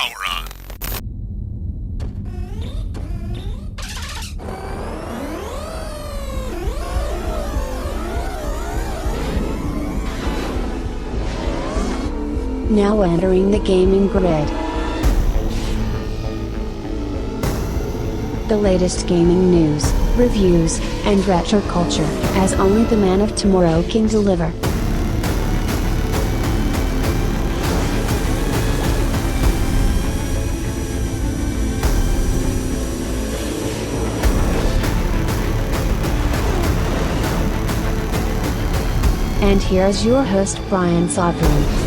power on. Now entering the gaming grid. The latest gaming news, reviews, and retro culture, as only the man of tomorrow can deliver. And here's your host, Brian Sovryn.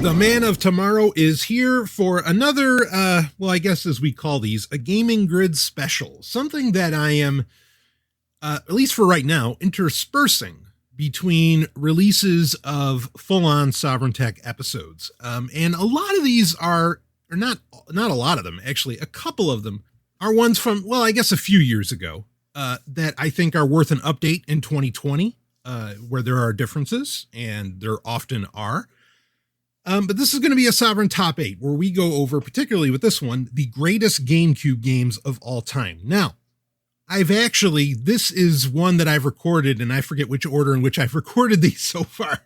The man of tomorrow is here for another, well, I guess as we call these, a gaming grid special. Something that I am, at least for right now, interspersing between releases of full-on Sovryn Tech episodes. And a lot of these are not a lot of them, actually, a couple of them are ones from, well, I guess a few years ago, that I think are worth an update in 2020, where there are differences, and there often are. But this is going to be a Sovryn Top 8, where we go over, particularly with this one, the greatest GameCube games of all time. Now, this is one that I've recorded, and I forget which order in which I've recorded these so far.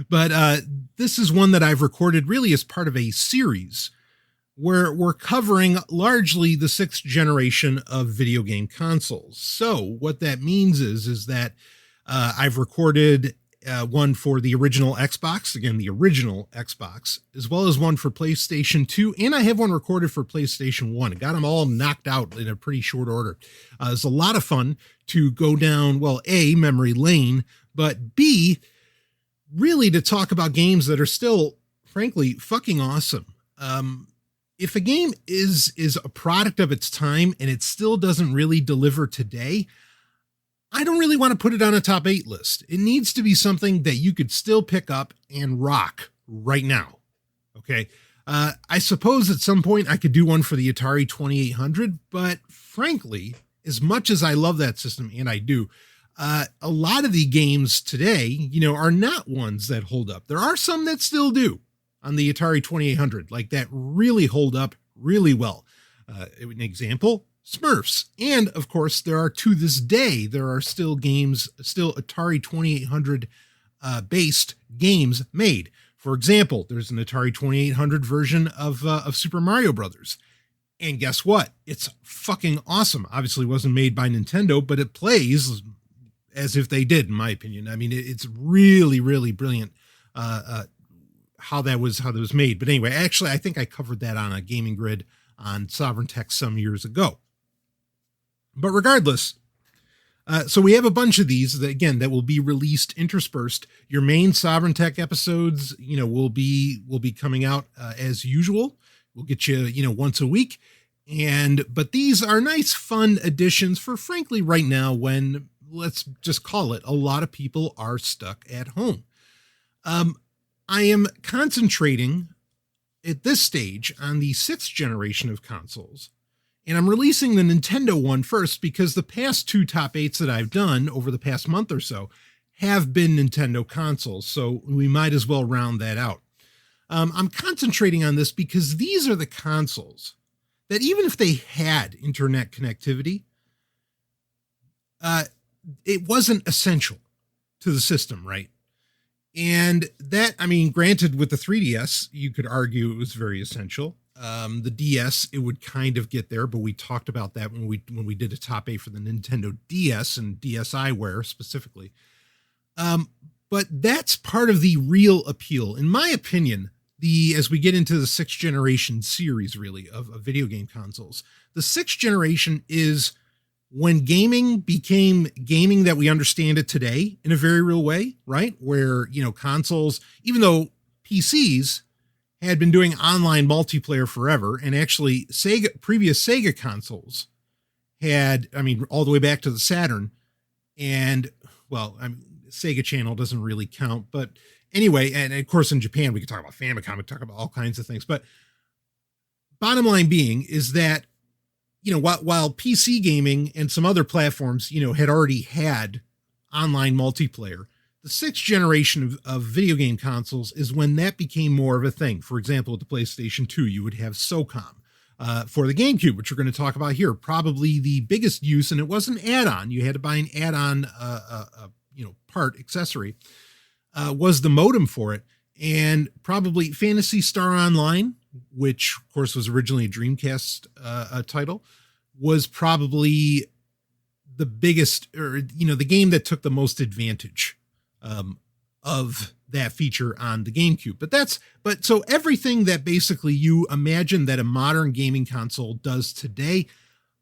But this is one that I've recorded really as part of a series where we're covering largely the 6th generation of video game consoles. So what that means is that I've recorded one for the original Xbox, again, the original Xbox, as well as one for PlayStation 2, and I have one recorded for PlayStation 1. I got them all knocked out in a pretty short order. It's a lot of fun to go down, well, A, memory lane, but B, really to talk about games that are still, frankly, fucking awesome. If a game is a product of its time and it still doesn't really deliver today, I don't really want to put it on a top 8 list. It needs to be something that you could still pick up and rock right now. Okay. I suppose at some point I could do one for the Atari 2800, but frankly, as much as I love that system, and I do, a lot of the games today, are not ones that hold up. There are some that still do on the Atari 2800, like that really hold up really well. An example, Smurfs. And of course, to this day, there are still Atari 2800 based games made. For example, there's an Atari 2800 version of Super Mario Brothers. And guess what? It's fucking awesome. Obviously, it wasn't made by Nintendo, but it plays as if they did, in my opinion. I mean, it's really, really brilliant how that was made. But anyway, actually, I think I covered that on a gaming grid on Sovryn Tech some years ago. But regardless, so we have a bunch of these that will be released interspersed. Your main Sovryn Tech episodes, will be coming out as usual. We'll get you, once a week. But these are nice, fun additions for, frankly, right now when, let's just call it, a lot of people are stuck at home. I am concentrating at this stage on the 6th generation of consoles. And I'm releasing the Nintendo one first because the past 2 top 8s that I've done over the past month or so have been Nintendo consoles. So we might as well round that out. I'm concentrating on this because these are the consoles that even if they had internet connectivity, it wasn't essential to the system, right? And that, granted, with the 3DS, you could argue it was very essential. The DS, it would kind of get there, but we talked about that when we did a top 8 for the Nintendo DS and DSiWare specifically. But that's part of the real appeal, in my opinion. As we get into the 6th generation series, really, of video game consoles, the 6th generation is when gaming became gaming that we understand it today in a very real way, right? Where, consoles, even though PCs had been doing online multiplayer forever, and actually previous Sega consoles had, all the way back to the Saturn, and, well, Sega Channel doesn't really count, but anyway, and of course in Japan, we could talk about Famicom, we could talk about all kinds of things, but bottom line being is that, while PC gaming and some other platforms, had already had online multiplayer, the sixth generation of video game consoles is when that became more of a thing. For example, with the PlayStation 2, you would have SOCOM. For the GameCube, which we're going to talk about here, probably the biggest use, and it was an add-on. You had to buy an add-on, part accessory, was the modem for it, and probably Phantasy Star Online, which of course was originally a Dreamcast title, was probably the biggest, or the game that took the most advantage of that feature on the GameCube. So everything that basically you imagine that a modern gaming console does today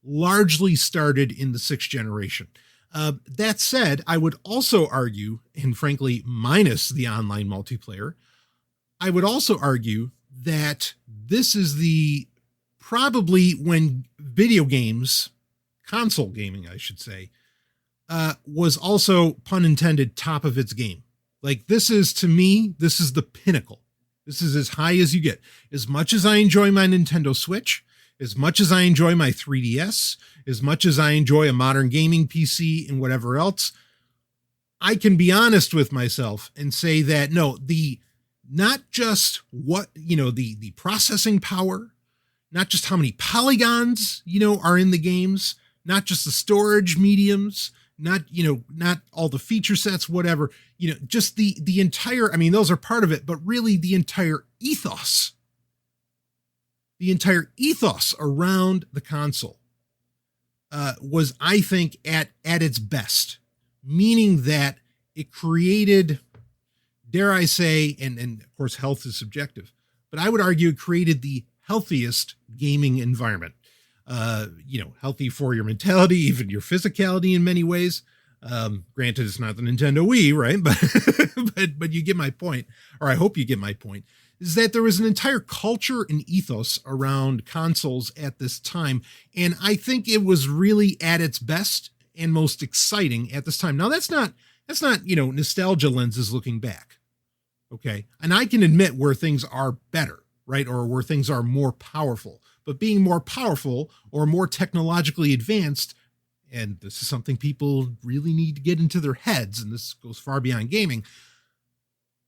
largely started in the sixth generation. That said, I would also argue, and frankly, minus the online multiplayer, I would also argue that this is probably when video games, console gaming, I should say, was also, pun intended, top of its game. Like, to me, this is the pinnacle. This is as high as you get. As much as I enjoy my Nintendo Switch, as much as I enjoy my 3DS, as much as I enjoy a modern gaming PC and whatever else, I can be honest with myself and say that no, not just the processing power, not just how many polygons, are in the games, not just the storage mediums, not all the feature sets, whatever, just the entire, those are part of it, but really the entire ethos around the console, was, I think, at its best, meaning that it created, dare I say, and of course health is subjective, but I would argue it created the healthiest gaming environment. Healthy for your mentality, even your physicality in many ways. Granted, it's not the Nintendo Wii, right? But you get my point, or I hope you get my point, is that there was an entire culture and ethos around consoles at this time. And I think it was really at its best and most exciting at this time. Now that's not, nostalgia lenses looking back. Okay. And I can admit where things are better, right? Or where things are more powerful. But being more powerful or more technologically advanced, and this is something people really need to get into their heads, and this goes far beyond gaming,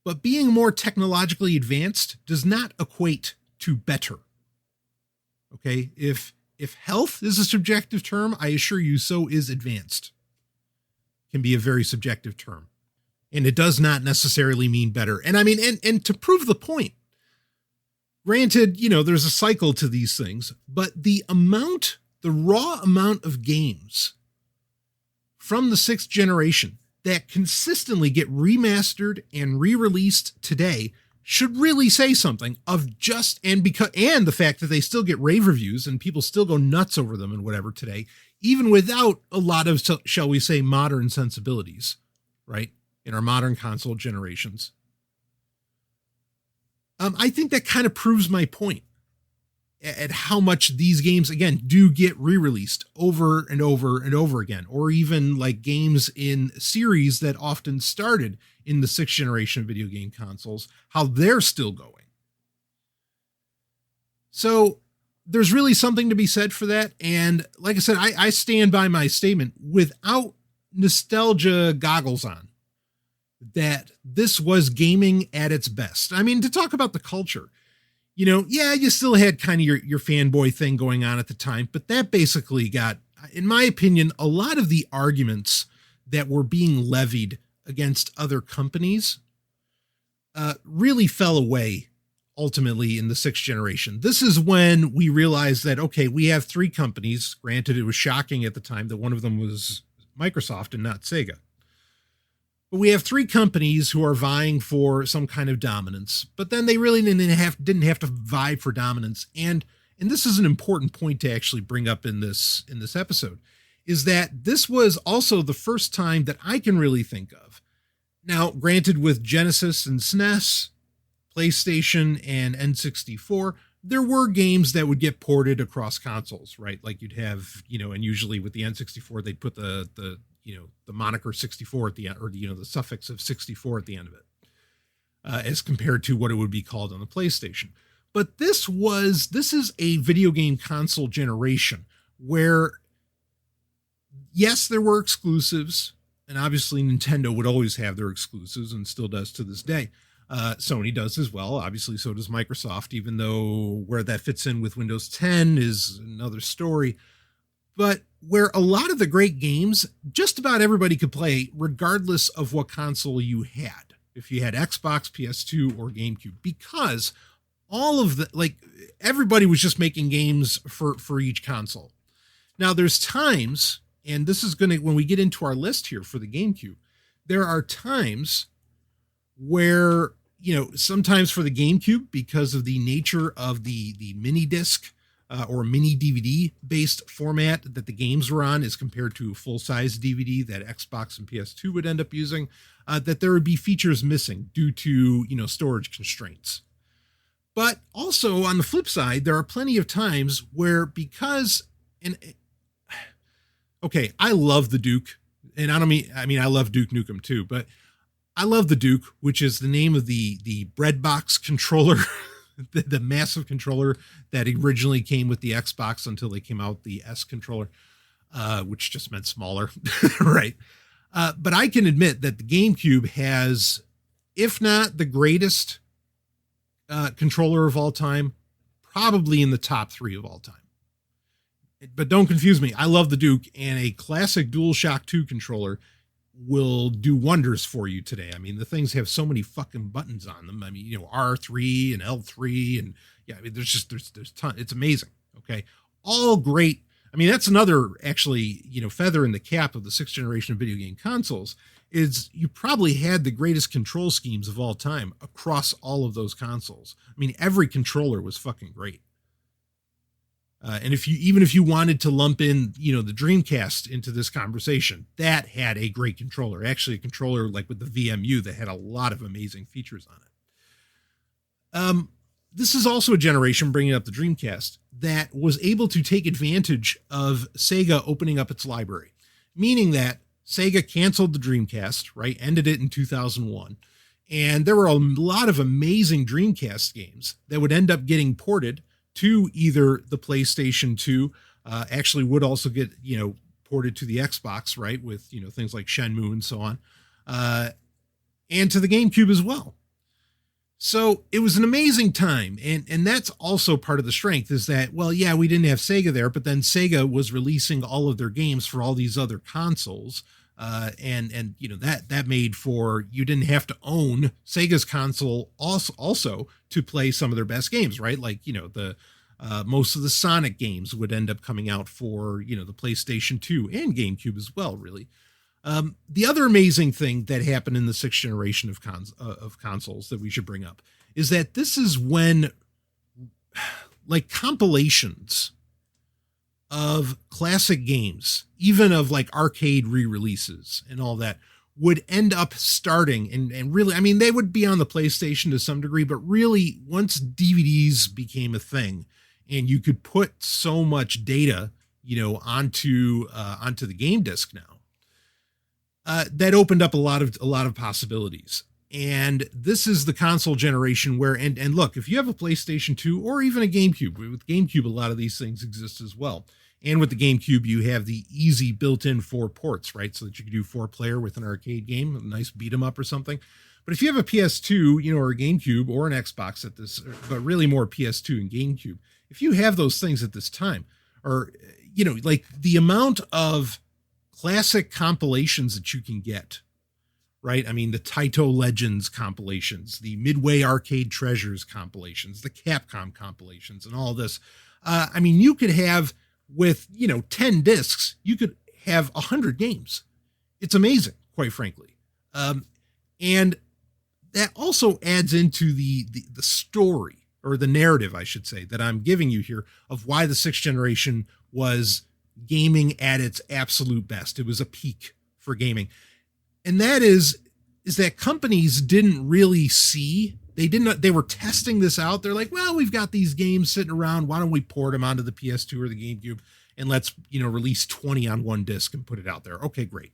but being more technologically advanced does not equate to better. Okay? If health is a subjective term, I assure you so is advanced. It can be a very subjective term. And it does not necessarily mean better. And and to prove the point, granted, there's a cycle to these things, but the raw amount of games from the sixth generation that consistently get remastered and re-released today should really say something of and the fact that they still get rave reviews and people still go nuts over them and whatever today, even without a lot of, shall we say, modern sensibilities, right? In our modern console generations. I think that kind of proves my point at how much these games, again, do get re-released over and over and over again, or even like games in series that often started in the sixth generation of video game consoles, how they're still going. So there's really something to be said for that. And like I said, I stand by my statement without nostalgia goggles on, that this was gaming at its best. To talk about the culture, you still had kind of your fanboy thing going on at the time, but that basically got, in my opinion, a lot of the arguments that were being levied against other companies really fell away ultimately in the sixth generation. This is when we realized that, okay, we have three companies. Granted, it was shocking at the time that one of them was Microsoft and not Sega. But we have three companies who are vying for some kind of dominance, but then they really didn't have to vie for dominance. And this is an important point to actually bring up in this episode, is that this was also the first time that I can really think of. Now, granted, with Genesis and SNES, PlayStation and N64, there were games that would get ported across consoles, right? Like you'd have, and usually with the N64, they'd put the moniker 64 at the end, or the suffix of 64 at the end of it, as compared to what it would be called on the PlayStation. But this is a video game console generation where, yes, there were exclusives, and obviously Nintendo would always have their exclusives and still does to this day. Sony does as well. Obviously, so does Microsoft, even though where that fits in with Windows 10 is another story. But where a lot of the great games, just about everybody could play, regardless of what console you had. If you had Xbox, PS2, or GameCube, because all of the, like, everybody was just making games for each console. Now, there's times, and this is going to, when we get into our list here for the GameCube, there are times where, you know, sometimes for the GameCube, because of the nature of the mini disc or mini DVD based format that the games were on as compared to a full-size DVD that Xbox and PS2 would end up using, that there would be features missing due to, you know, storage constraints. But also on the flip side, there are plenty of times where because, and okay, I love the Duke, and I mean I love Duke Nukem too, but I love the Duke, which is the name of the breadbox controller, the massive controller that originally came with the Xbox until they came out with the S controller, which just meant smaller, right? But I can admit that the GameCube has, if not the greatest controller of all time, probably in the top 3 of all time. But don't confuse me. I love the Duke, and a classic DualShock 2 controller will do wonders for you today. I mean, the things have so many fucking buttons on them. I mean, you know, R3 and L3, and yeah, I mean, there's ton. It's amazing. Okay. All great. I mean, that's another actually, you know, feather in the cap of the 6th generation of video game consoles is you probably had the greatest control schemes of all time across all of those consoles. I mean, every controller was fucking great. And even if you wanted to lump in, you know, the Dreamcast into this conversation, that had a great controller, actually a controller like with the VMU that had a lot of amazing features on it. This is also a generation, bringing up the Dreamcast, that was able to take advantage of Sega opening up its library, meaning that Sega canceled the Dreamcast, right? Ended it in 2001. And there were a lot of amazing Dreamcast games that would end up getting ported to either the PlayStation 2, actually would also get, you know, ported to the Xbox, right? With, you know, things like Shenmue and so on, and to the GameCube as well. So it was an amazing time. And that's also part of the strength is that, well, yeah, we didn't have Sega there, but then Sega was releasing all of their games for all these other consoles. And you know, that made for, you didn't have to own Sega's console also to play some of their best games, right? Like, you know, the most of the Sonic games would end up coming out for, you know, the PlayStation 2 and GameCube as well, really. The other amazing thing that happened in the 6th generation of consoles that we should bring up is that this is when, like, compilations of classic games, even of like arcade re-releases and all that, would end up starting and really, I mean, they would be on the PlayStation to some degree, but really once DVDs became a thing and you could put so much data, you know, onto the game disc now, that opened up a lot of possibilities. And this is the console generation where, and look, if you have a PlayStation 2 or even a GameCube, with GameCube, a lot of these things exist as well. And with the GameCube, you have the easy built-in 4 ports, right? So that you can do 4-player with an arcade game, a nice beat 'em up or something. But if you have a PS2, you know, or a GameCube or an Xbox at this, but really more PS2 and GameCube, if you have those things at this time, or, you know, like the amount of classic compilations that you can get, right? I mean, the Taito Legends compilations, the Midway Arcade Treasures compilations, the Capcom compilations, and all this. I mean, you could have, with, you know, 10 discs, you could have 100 games. It's amazing, quite frankly. And that also adds into the story, or the narrative, I should say, that I'm giving you here of why the 6th generation was gaming at its absolute best. It was a peak for gaming. And that is that companies didn't really see, they were testing this out. They're like, well, we've got these games sitting around. Why don't we port them onto the PS2 or the GameCube and let's, you know, release 20 on one disc and put it out there. Okay, great.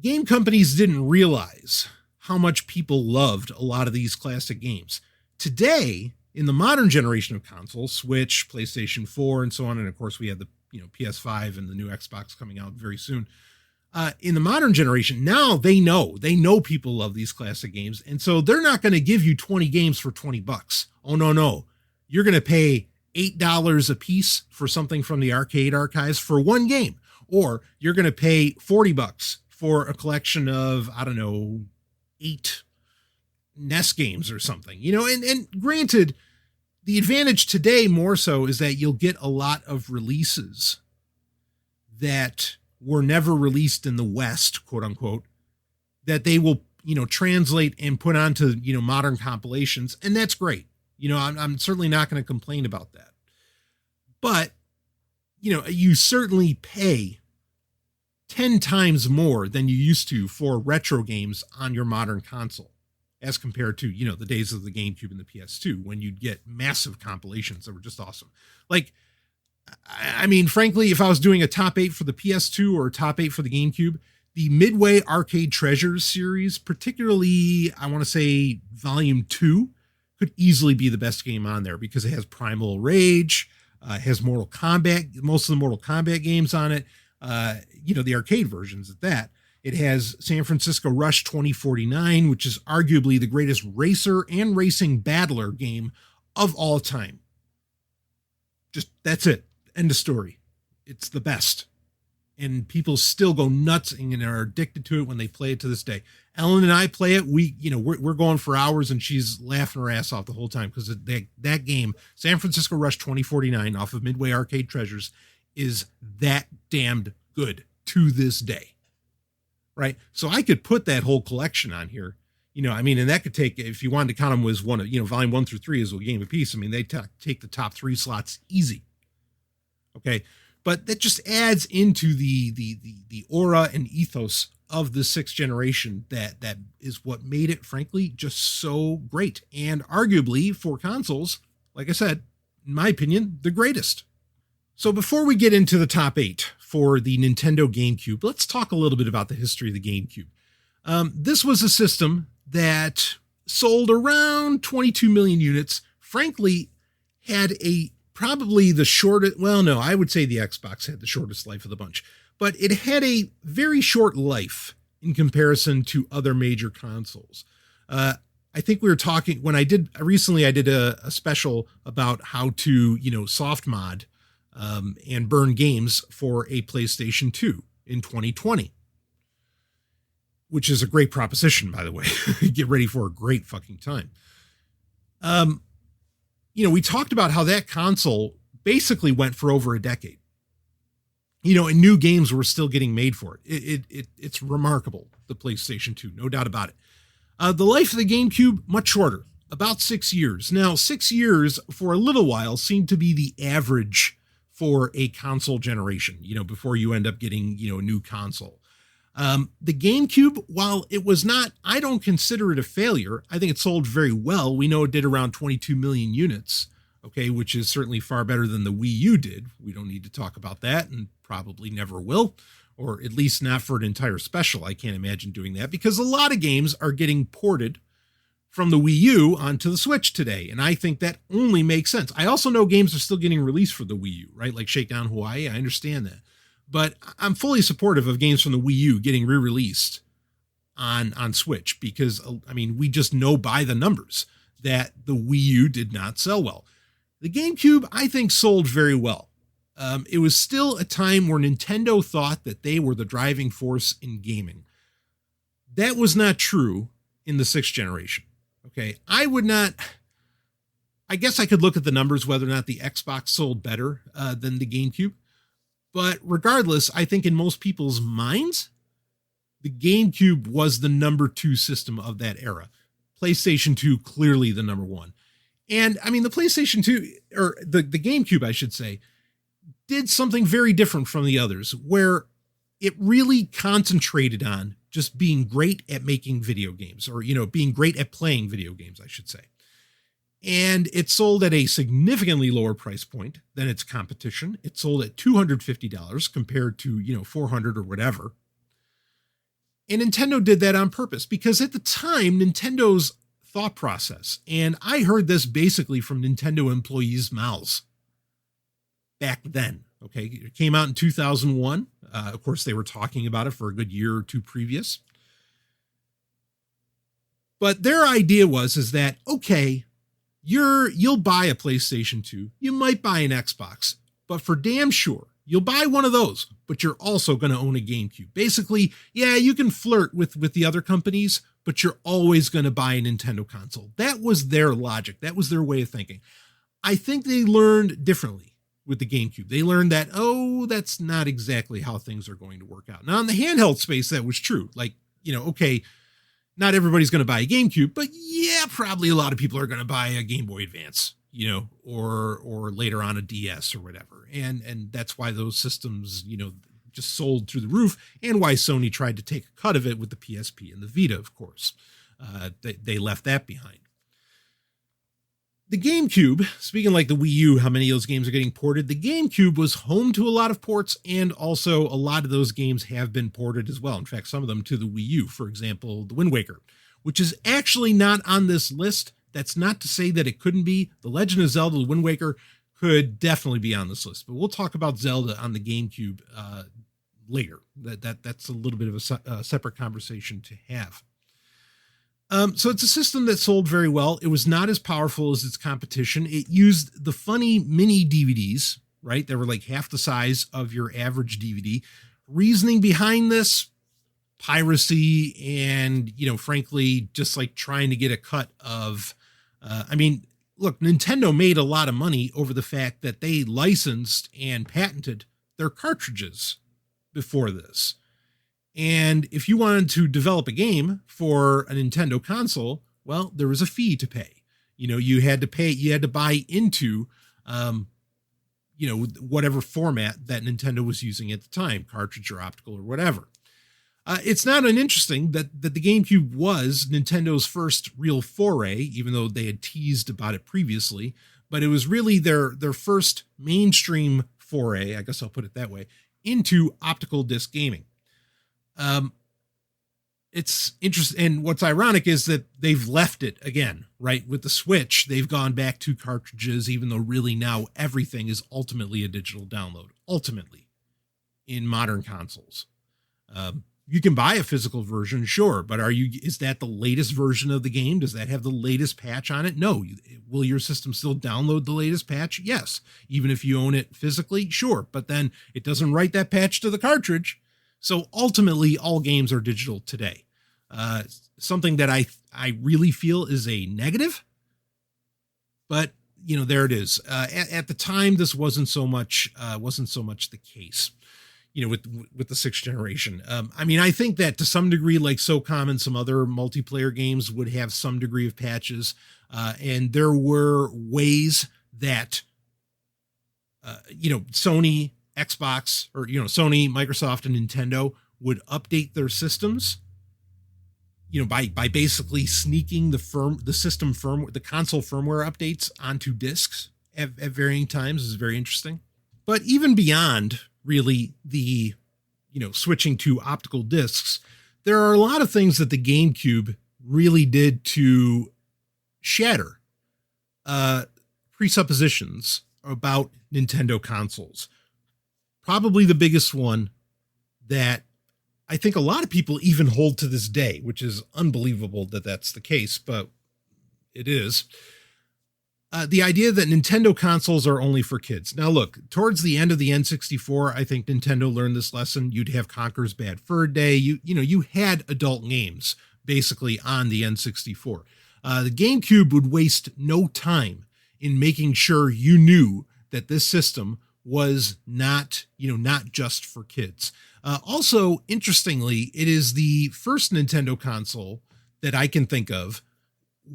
Game companies didn't realize how much people loved a lot of these classic games. Today, in the modern generation of consoles, Switch, PlayStation 4, and so on, and of course we have the, you know, PS5 and the new Xbox coming out very soon. In the modern generation, now they know people love these classic games. And so they're not going to give you 20 games for $20. Oh, no. You're going to pay $8 a piece for something from the arcade archives for one game. Or you're going to pay $40 for a collection of, I don't know, 8 NES games or something, and granted, the advantage today more so is that you'll get a lot of releases that were never released in the West, quote unquote, that they will, translate and put onto, modern compilations. And that's great. I'm certainly not going to complain about that. But, you certainly pay 10 times more than you used to for retro games on your modern console, as compared to, the days of the GameCube and the PS2, when you'd get massive compilations that were just awesome. Like, I mean, frankly, if I was doing a top 8 for the PS2 or a top 8 for the GameCube, the Midway Arcade Treasures series, particularly, I want to say Volume 2, could easily be the best game on there because it has Primal Rage, has Mortal Kombat, most of the Mortal Kombat games on it, the arcade versions at that. It has San Francisco Rush 2049, which is arguably the greatest racer and racing battler game of all time. Just, that's it. End of story. It's the best. And people still go nuts and are addicted to it when they play it to this day. Ellen and I play it. We're going for hours and she's laughing her ass off the whole time because that game, San Francisco Rush 2049 off of Midway Arcade Treasures, is that damned good to this day. Right? So I could put that whole collection on here. And that could take, if you wanted to count them as one of, volume 1 through 3 is a game apiece. They take the top 3 slots easy. Okay. But that just adds into the aura and ethos of the 6th generation that is what made it, frankly, just so great. And arguably for consoles, like I said, in my opinion, the greatest. So before we get into the top 8 for the Nintendo GameCube, let's talk a little bit about the history of the GameCube. This was a system that sold around 22 million units, frankly, had probably the shortest, well, no, I would say the Xbox had the shortest life of the bunch, but it had a very short life in comparison to other major consoles. I think we were talking, when I did a special about how to, soft mod and burn games for a PlayStation 2 in 2020. Which is a great proposition, by the way. Get ready for a great fucking time. We talked about how that console basically went for over a decade. And new games were still getting made for it. It's remarkable, the PlayStation 2, no doubt about it. The life of the GameCube, much shorter, about 6 years. Now, 6 years for a little while seemed to be the average for a console generation, before you end up getting, a new console. The GameCube, while it was not, I don't consider it a failure. I think it sold very well. We know it did around 22 million units, okay, which is certainly far better than the Wii U did. We don't need to talk about that and probably never will, or at least not for an entire special. I can't imagine doing that because a lot of games are getting ported from the Wii U onto the Switch today. And I think that only makes sense. I also know games are still getting released for the Wii U, right? Like Shakedown Hawaii. I understand that. But I'm fully supportive of games from the Wii U getting re-released on Switch because, we just know by the numbers that the Wii U did not sell well. The GameCube, I think, sold very well. It was still a time where Nintendo thought that they were the driving force in gaming. That was not true in the 6th generation. Okay, I guess I could look at the numbers, whether or not the Xbox sold better than the GameCube. But regardless, I think in most people's minds, the GameCube was the number 2 system of that era. PlayStation 2, clearly the number 1. And the PlayStation 2, or the GameCube, I should say, did something very different from the others, where it really concentrated on just being great at making video games, or, being great at playing video games, I should say. And it sold at a significantly lower price point than its competition. It sold at $250 compared to, $400 or whatever. And Nintendo did that on purpose because at the time, Nintendo's thought process, and I heard this basically from Nintendo employees' mouths back then, Okay, it came out in 2001. Of course, they were talking about it for a good year or two previous. But their idea is that, okay, you'll buy a PlayStation 2, you might buy an Xbox, but for damn sure, you'll buy one of those, but you're also going to own a GameCube. Basically, yeah, you can flirt with the other companies, but you're always going to buy a Nintendo console. That was their logic. That was their way of thinking. I think they learned differently with the GameCube. They learned that, that's not exactly how things are going to work out. Now, in the handheld space, that was true. Like, okay, not everybody's going to buy a GameCube, but yeah, probably a lot of people are going to buy a Game Boy Advance, or later on a DS or whatever. And that's why those systems, just sold through the roof, and why Sony tried to take a cut of it with the PSP and the Vita, of course. They left that behind. The GameCube, speaking like the Wii U, how many of those games are getting ported, the GameCube was home to a lot of ports, and also a lot of those games have been ported as well. In fact, some of them to the Wii U, for example, the Wind Waker, which is actually not on this list. That's not to say that it couldn't be. The Legend of Zelda, the Wind Waker, could definitely be on this list, but we'll talk about Zelda on the GameCube later. That's a little bit of a separate conversation to have. So it's a system that sold very well. It was not as powerful as its competition. It used the funny mini DVDs, right? They were like half the size of your average DVD. Reasoning behind this, piracy, and, frankly, just like trying to get a cut of, look, Nintendo made a lot of money over the fact that they licensed and patented their cartridges before this. And if you wanted to develop a game for a Nintendo console, well, there was a fee to pay. You had to buy into, whatever format that Nintendo was using at the time, cartridge or optical or whatever. It's not uninteresting that the GameCube was Nintendo's first real foray, even though they had teased about it previously, but it was really their first mainstream foray, I guess I'll put it that way, into optical disc gaming. It's interesting. And what's ironic is that they've left it again, right? With the Switch, they've gone back to cartridges, even though really now everything is ultimately a digital download, ultimately, in modern consoles. You can buy a physical version, sure, but is that the latest version of the game? Does that have the latest patch on it? No. Will your system still download the latest patch? Yes. Even if you own it physically, sure. But then it doesn't write that patch to the cartridge. So ultimately, all games are digital today. Something that I really feel is a negative, but there it is. At the time, this wasn't so much the case. With the sixth generation. I think that to some degree, like SOCOM and some other multiplayer games would have some degree of patches, and there were ways that Sony, Xbox, or Sony, Microsoft, and Nintendo would update their systems, by basically sneaking the console firmware updates onto discs at varying times. Is very interesting. But even beyond really the switching to optical discs, there are a lot of things that the GameCube really did to shatter presuppositions about Nintendo consoles. Probably the biggest one that I think a lot of people even hold to this day, which is unbelievable that that's the case, but it is. The idea that Nintendo consoles are only for kids. Now, look, towards the end of the N64, I think Nintendo learned this lesson. You'd have Conker's Bad Fur Day. You had adult games basically on the N64. The GameCube would waste no time in making sure you knew that this system was not just for kids. Also, interestingly, it is the first Nintendo console that I can think of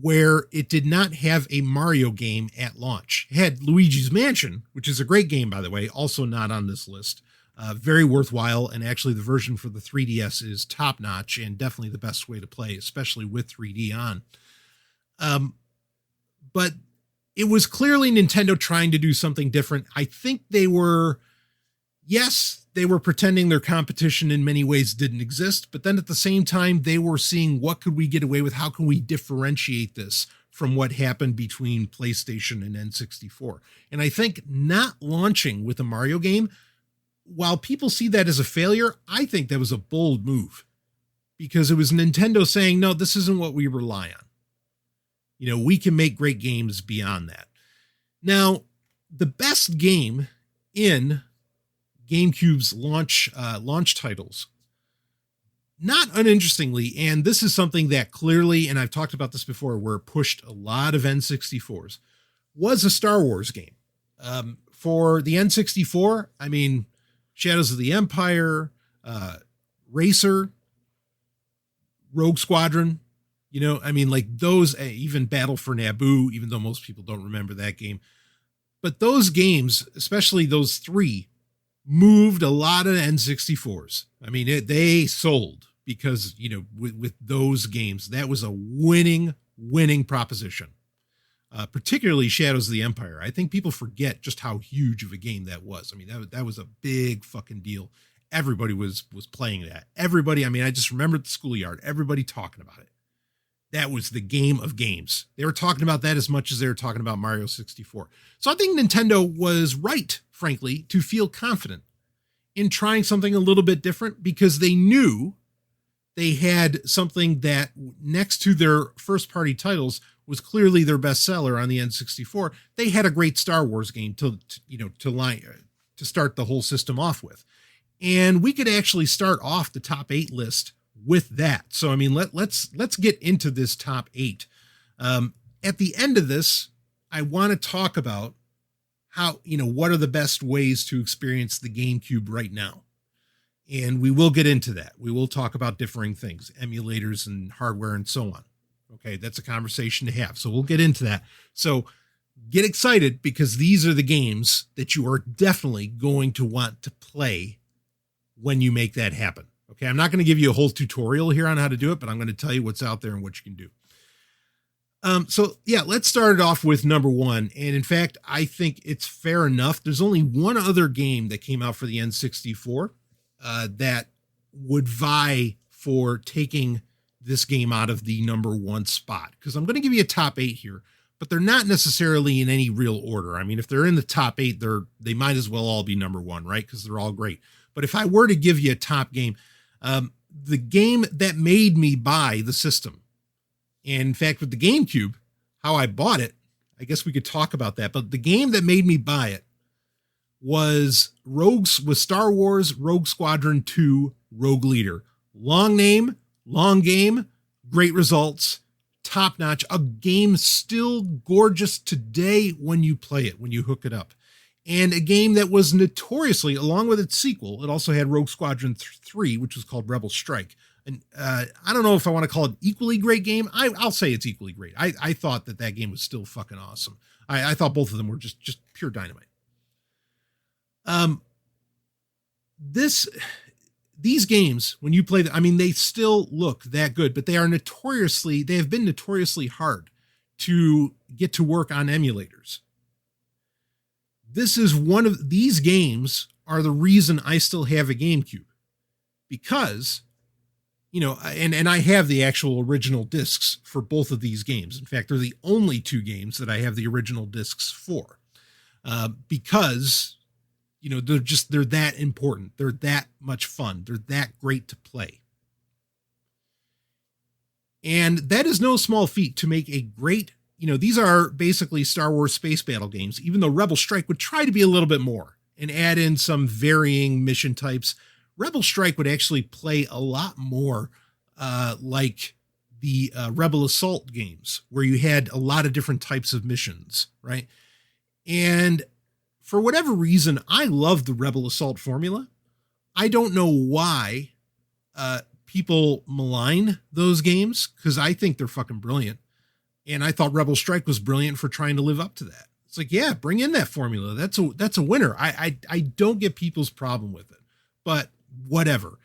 where it did not have a Mario game at launch. It had Luigi's Mansion, which is a great game, by the way, also not on this list. Very worthwhile, and actually the version for the 3DS is top-notch and definitely the best way to play, especially with 3D on. But it was clearly Nintendo trying to do something different. I think they were pretending their competition in many ways didn't exist, but then at the same time, they were seeing what could we get away with? How can we differentiate this from what happened between PlayStation and N64. And I think not launching with a Mario game, while people see that as a failure, I think that was a bold move, because it was Nintendo saying, no, this isn't what we rely on. You know, we can make great games beyond that. Now, the best game in GameCube's launch titles, not uninterestingly, and this is something that clearly, and I've talked about this before, where it pushed a lot of N64s, was a Star Wars game. For the N64, I mean, Shadows of the Empire, Racer, Rogue Squadron, you know, I mean, like those, even Battle for Naboo, even though most people don't remember that game. But those games, especially those three, moved a lot of N64s. I mean, they sold because, you know, with those games, that was a winning proposition. Particularly Shadows of the Empire. I think people forget just how huge of a game that was. I mean, that was a big fucking deal. Everybody was playing that. Everybody, I mean, I just remember at the schoolyard, everybody talking about it. That was the game of games. They were talking about that as much as they were talking about Mario 64. So I think Nintendo was right, frankly, to feel confident in trying something a little bit different, because they knew they had something that, next to their first party titles, was clearly their bestseller on the N64. They had a great Star Wars game to start the whole system off with. And we could actually start off the top 8 list with that. So, I mean, let's get into this top 8. At the end of this, I want to talk about how, you know, what are the best ways to experience the GameCube right now. And we will get into that. We will talk about differing things, emulators and hardware and so on. Okay, that's a conversation to have. So we'll get into that. So get excited, because these are the games that you are definitely going to want to play when you make that happen. Okay, I'm not going to give you a whole tutorial here on how to do it, but I'm going to tell you what's out there and what you can do. So yeah, let's start it off with number 1. And in fact, I think it's fair enough. There's only one other game that came out for the N64 that would vie for taking this game out of the number 1 spot, because I'm going to give you a top 8 here, but they're not necessarily in any real order. I mean, if they're in the top 8, they might as well all be number 1, right? Because they're all great. But if I were to give you a top game, the game that made me buy the system, and in fact, with the GameCube, how I bought it, I guess we could talk about that. But the game that made me buy it was Star Wars Rogue Squadron 2 Rogue Leader. Long name, long game, great results, top notch. A game still gorgeous today when you play it, when you hook it up. And a game that was notoriously, along with its sequel, it also had Rogue Squadron 3, which was called Rebel Strike. And I don't know if I want to call it an equally great game. I'll say it's equally great. I thought that game was still fucking awesome. I thought both of them were just pure dynamite. These games, when you play them, I mean, they still look that good, but they have been notoriously hard to get to work on emulators. This is one of these games are the reason I still have a GameCube, because, you know, and I have the actual original discs for both of these games. In fact, they're the only 2 games that I have the original discs for, because, you know, they're that important. They're that much fun. They're that great to play. And that is no small feat to make a great, you know, these are basically Star Wars space battle games, even though Rebel Strike would try to be a little bit more and add in some varying mission types. Rebel Strike would actually play a lot more like the Rebel Assault games, where you had a lot of different types of missions, right? And for whatever reason, I love the Rebel Assault formula. I don't know why people malign those games, because I think they're fucking brilliant. And I thought Rebel Strike was brilliant for trying to live up to that. It's like, yeah, bring in that formula. That's a winner. I don't get people's problem with it, but whatever.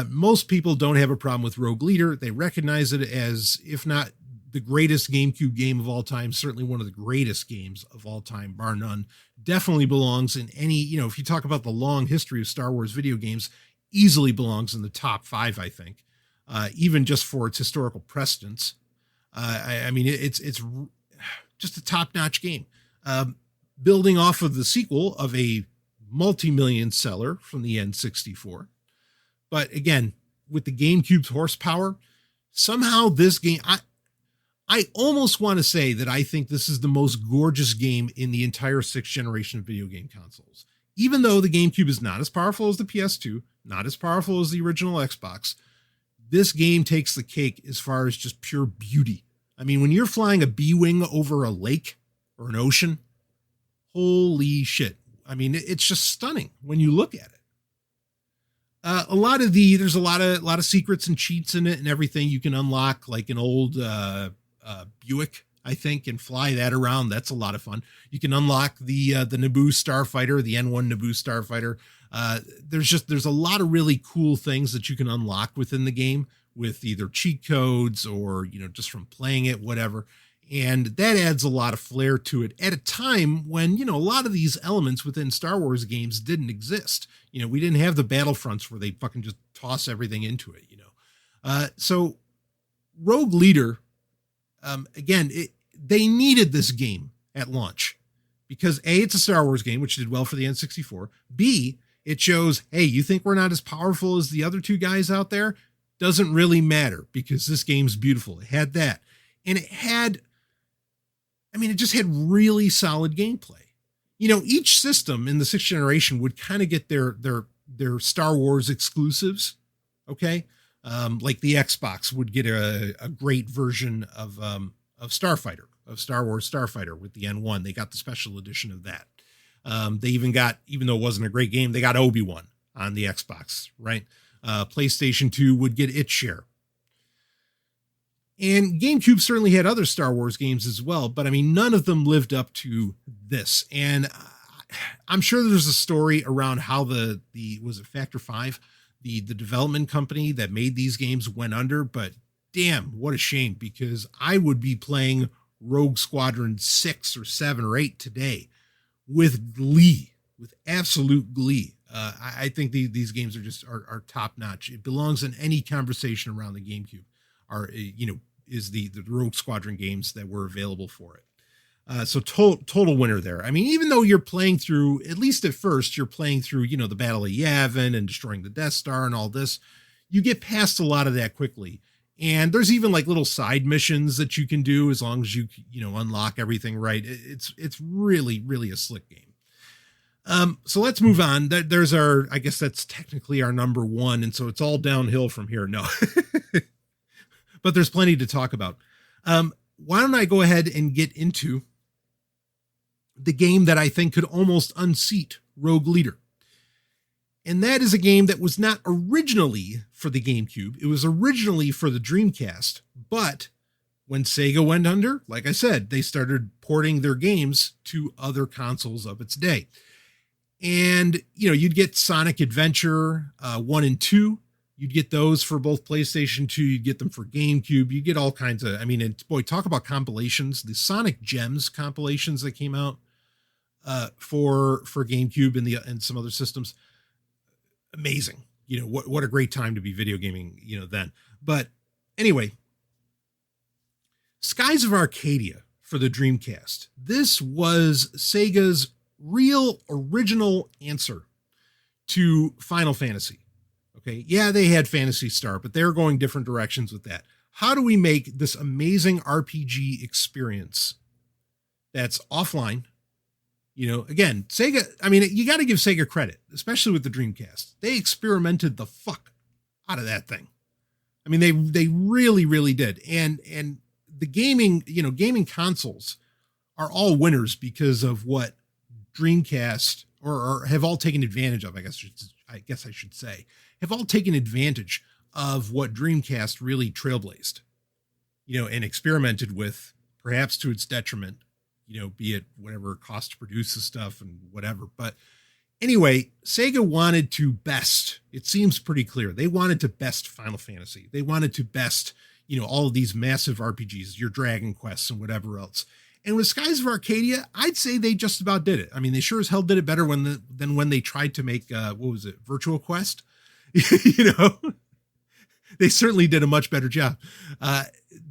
Most people don't have a problem with Rogue Leader. They recognize it as, if not the greatest GameCube game of all time, certainly one of the greatest games of all time, bar none. Definitely belongs in any, you know, if you talk about the long history of Star Wars video games, easily belongs in the top 5, I think, even just for its historical precedence. I mean, it's just a top-notch game. Building off of the sequel of a multi-million seller from the N64. But again, with the GameCube's horsepower, somehow this game, I almost want to say that I think this is the most gorgeous game in the entire 6th generation of video game consoles. Even though the GameCube is not as powerful as the PS2, not as powerful as the original Xbox, this game takes the cake as far as just pure beauty. I mean, when you're flying a B-wing over a lake or an ocean, holy shit. I mean, it's just stunning when you look at it. There's a lot of secrets and cheats in it and everything. You can unlock like an old Buick, I think, and fly that around. That's a lot of fun. You can unlock the Naboo starfighter, the N1 Naboo starfighter. There's a lot of really cool things that you can unlock within the game with either cheat codes or, just from playing it, whatever. And that adds a lot of flair to it at a time when, a lot of these elements within Star Wars games didn't exist. We didn't have the battlefronts where they fucking just toss everything into it, So Rogue Leader, again, they needed this game at launch because A, it's a Star Wars game, which did well for the N64. B, it shows, hey, you think we're not as powerful as the other two guys out there? Doesn't really matter because this game's beautiful. It had that. And it just had really solid gameplay. Each system in the 6th generation would kind of get their Star Wars exclusives. Okay. Like the Xbox would get a great version of Starfighter, of Star Wars Starfighter with the N1. They got the special edition of that. They even got, even though it wasn't a great game, they got Obi-Wan on the Xbox, right? PlayStation 2 would get its share. And GameCube certainly had other Star Wars games as well, but I mean, none of them lived up to this. And I'm sure there's a story around how was it Factor 5, the development company that made these games went under, but damn, what a shame, because I would be playing Rogue Squadron 6 or 7 or 8 today with glee, with absolute glee. I think these games are top notch. It belongs in any conversation around the GameCube. Is the Rogue Squadron games that were available for it. So total winner there. I mean, even though you're playing through, at least at first, you're playing through, the Battle of Yavin and destroying the Death Star and all this, you get past a lot of that quickly. And there's even like little side missions that you can do as long as you unlock everything right. It's really, really a slick game. So let's move on. There's I guess that's technically our number one. And so it's all downhill from here. No, but there's plenty to talk about. Why don't I go ahead and get into the game that I think could almost unseat Rogue Leader. And that is a game that was not originally for the GameCube. It was originally for the Dreamcast, but when Sega went under, like I said, they started porting their games to other consoles of its day. And, you'd get Sonic Adventure 1 and 2. You'd get those for both PlayStation 2. You'd get them for GameCube. You get all kinds of, talk about compilations. The Sonic Gems compilations that came out for GameCube and some other systems. Amazing. What a great time to be video gaming, then. But anyway, Skies of Arcadia for the Dreamcast. This was Sega's real original answer to Final Fantasy. Okay. Yeah, they had Phantasy Star, but they're going different directions with that. How do we make this amazing RPG experience that's offline? Again, Sega, you got to give Sega credit, especially with the Dreamcast. They experimented the fuck out of that thing. They really, really did. And the gaming consoles are all winners because of what Dreamcast or have all taken advantage of, I guess I should say, have all taken advantage of what Dreamcast really trailblazed, and experimented with, perhaps to its detriment, be it whatever it costs to produce the stuff and whatever. But anyway, Sega wanted to best, it seems pretty clear. They wanted to best Final Fantasy. They wanted to best, all of these massive RPGs, your Dragon Quests and whatever else. And with Skies of Arcadia, I'd say they just about did it. They sure as hell did it better than when they tried to make, Virtual Quest? They certainly did a much better job.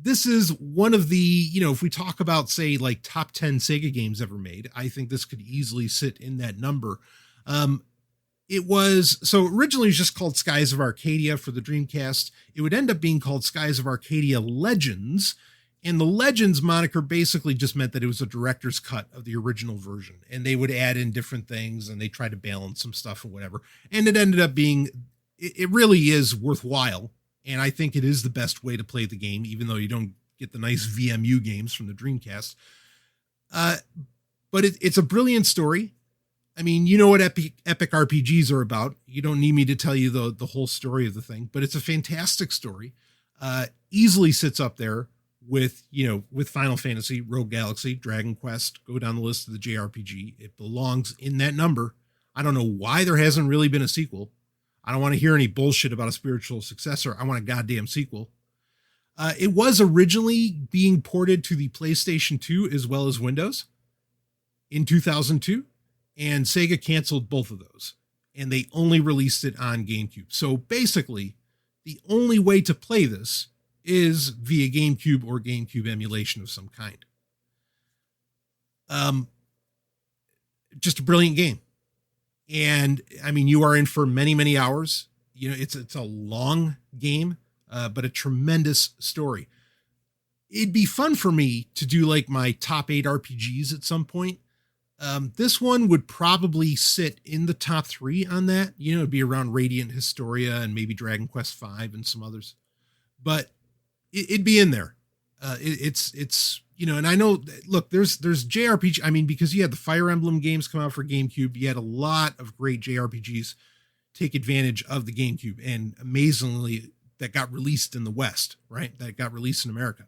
this is one of the, if we talk about, say, like top 10 Sega games ever made, I think this could easily sit in that number. So originally it was just called Skies of Arcadia for the Dreamcast. It would end up being called Skies of Arcadia Legends. And the Legends moniker basically just meant that it was a director's cut of the original version. And they would add in different things and they tried to balance some stuff and whatever. And it ended up being, it really is worthwhile. And I think it is the best way to play the game, even though you don't get the nice VMU games from the Dreamcast. But it's a brilliant story. I mean, you know what epic RPGs are about. You don't need me to tell you the whole story of the thing, but it's a fantastic story. Easily sits up there with Final Fantasy, Rogue Galaxy, Dragon Quest, go down the list of the JRPG. It belongs in that number. I don't know why there hasn't really been a sequel. I don't want to hear any bullshit about a spiritual successor. I want a goddamn sequel. It was originally being ported to the PlayStation 2 as well as Windows in 2002. And Sega canceled both of those, and they only released it on GameCube. So basically, the only way to play this is via GameCube or GameCube emulation of some kind. Just a brilliant game. And I mean, you are in for many, many hours. It's a long game, but a tremendous story. It'd be fun for me to do like my top 8 RPGs at some point. This one would probably sit in the top 3 on that. It'd be around Radiant Historia and maybe Dragon Quest V and some others, but it'd be in there. And I know, look, there's JRPG. I mean, because you had the Fire Emblem games come out for GameCube, you had a lot of great JRPGs take advantage of the GameCube, and amazingly that got released in the West, right? That got released in America.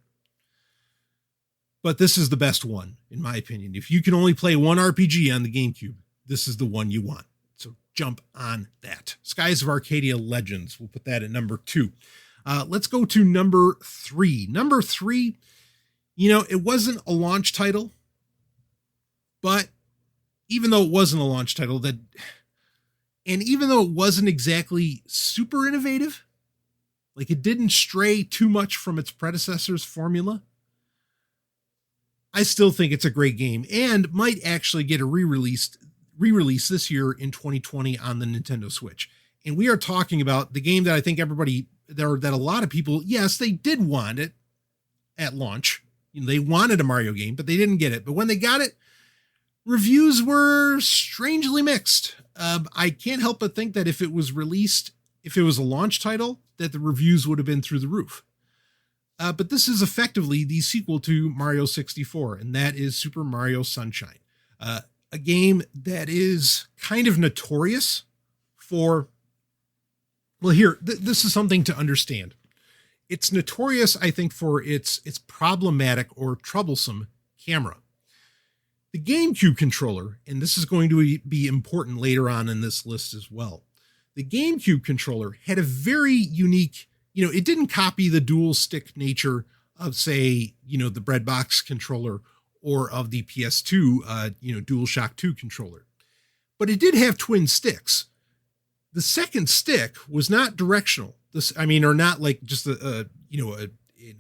But this is the best one, in my opinion. If you can only play one RPG on the GameCube, this is the one you want. So jump on that. Skies of Arcadia Legends. We'll put that at number 2. Let's go to number 3. Number 3, it wasn't a launch title, but even though it wasn't a launch title, and even though it wasn't exactly super innovative, like it didn't stray too much from its predecessor's formula, I still think it's a great game and might actually get a re-release this year in 2020 on the Nintendo Switch. And we are talking about the game that I think that a lot of people, yes, they did want it at launch. They wanted a Mario game, but they didn't get it. But when they got it, reviews were strangely mixed. I can't help but think that if it was a launch title, that the reviews would have been through the roof. But this is effectively the sequel to Mario 64, and that is Super Mario Sunshine. A game that is kind of notorious for, this is something to understand. It's notorious, I think, for its problematic or troublesome camera. The GameCube controller, and this is going to be important later on in this list as well. The GameCube controller had a very unique, it didn't copy the dual stick nature of, say, the Breadbox controller or of the PS2, DualShock 2 controller. But it did have twin sticks. The second stick was not directional. Or not like just an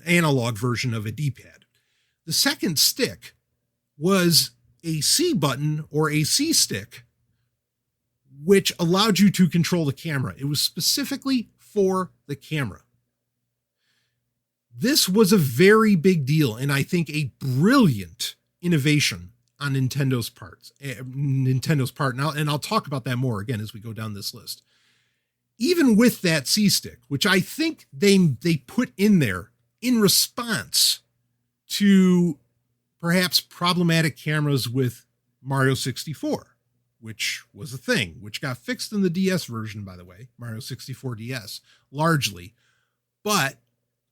analog version of a D-pad. The second stick was a C button or a C stick, which allowed you to control the camera. It was specifically for the camera. This was a very big deal, and I think a brilliant innovation on Nintendo's part. And I'll talk about that more again as we go down this list. Even with that C stick, which I think they put in there in response to perhaps problematic cameras with Mario 64, which was a thing, which got fixed in the DS version, by the way, Mario 64 DS, largely. But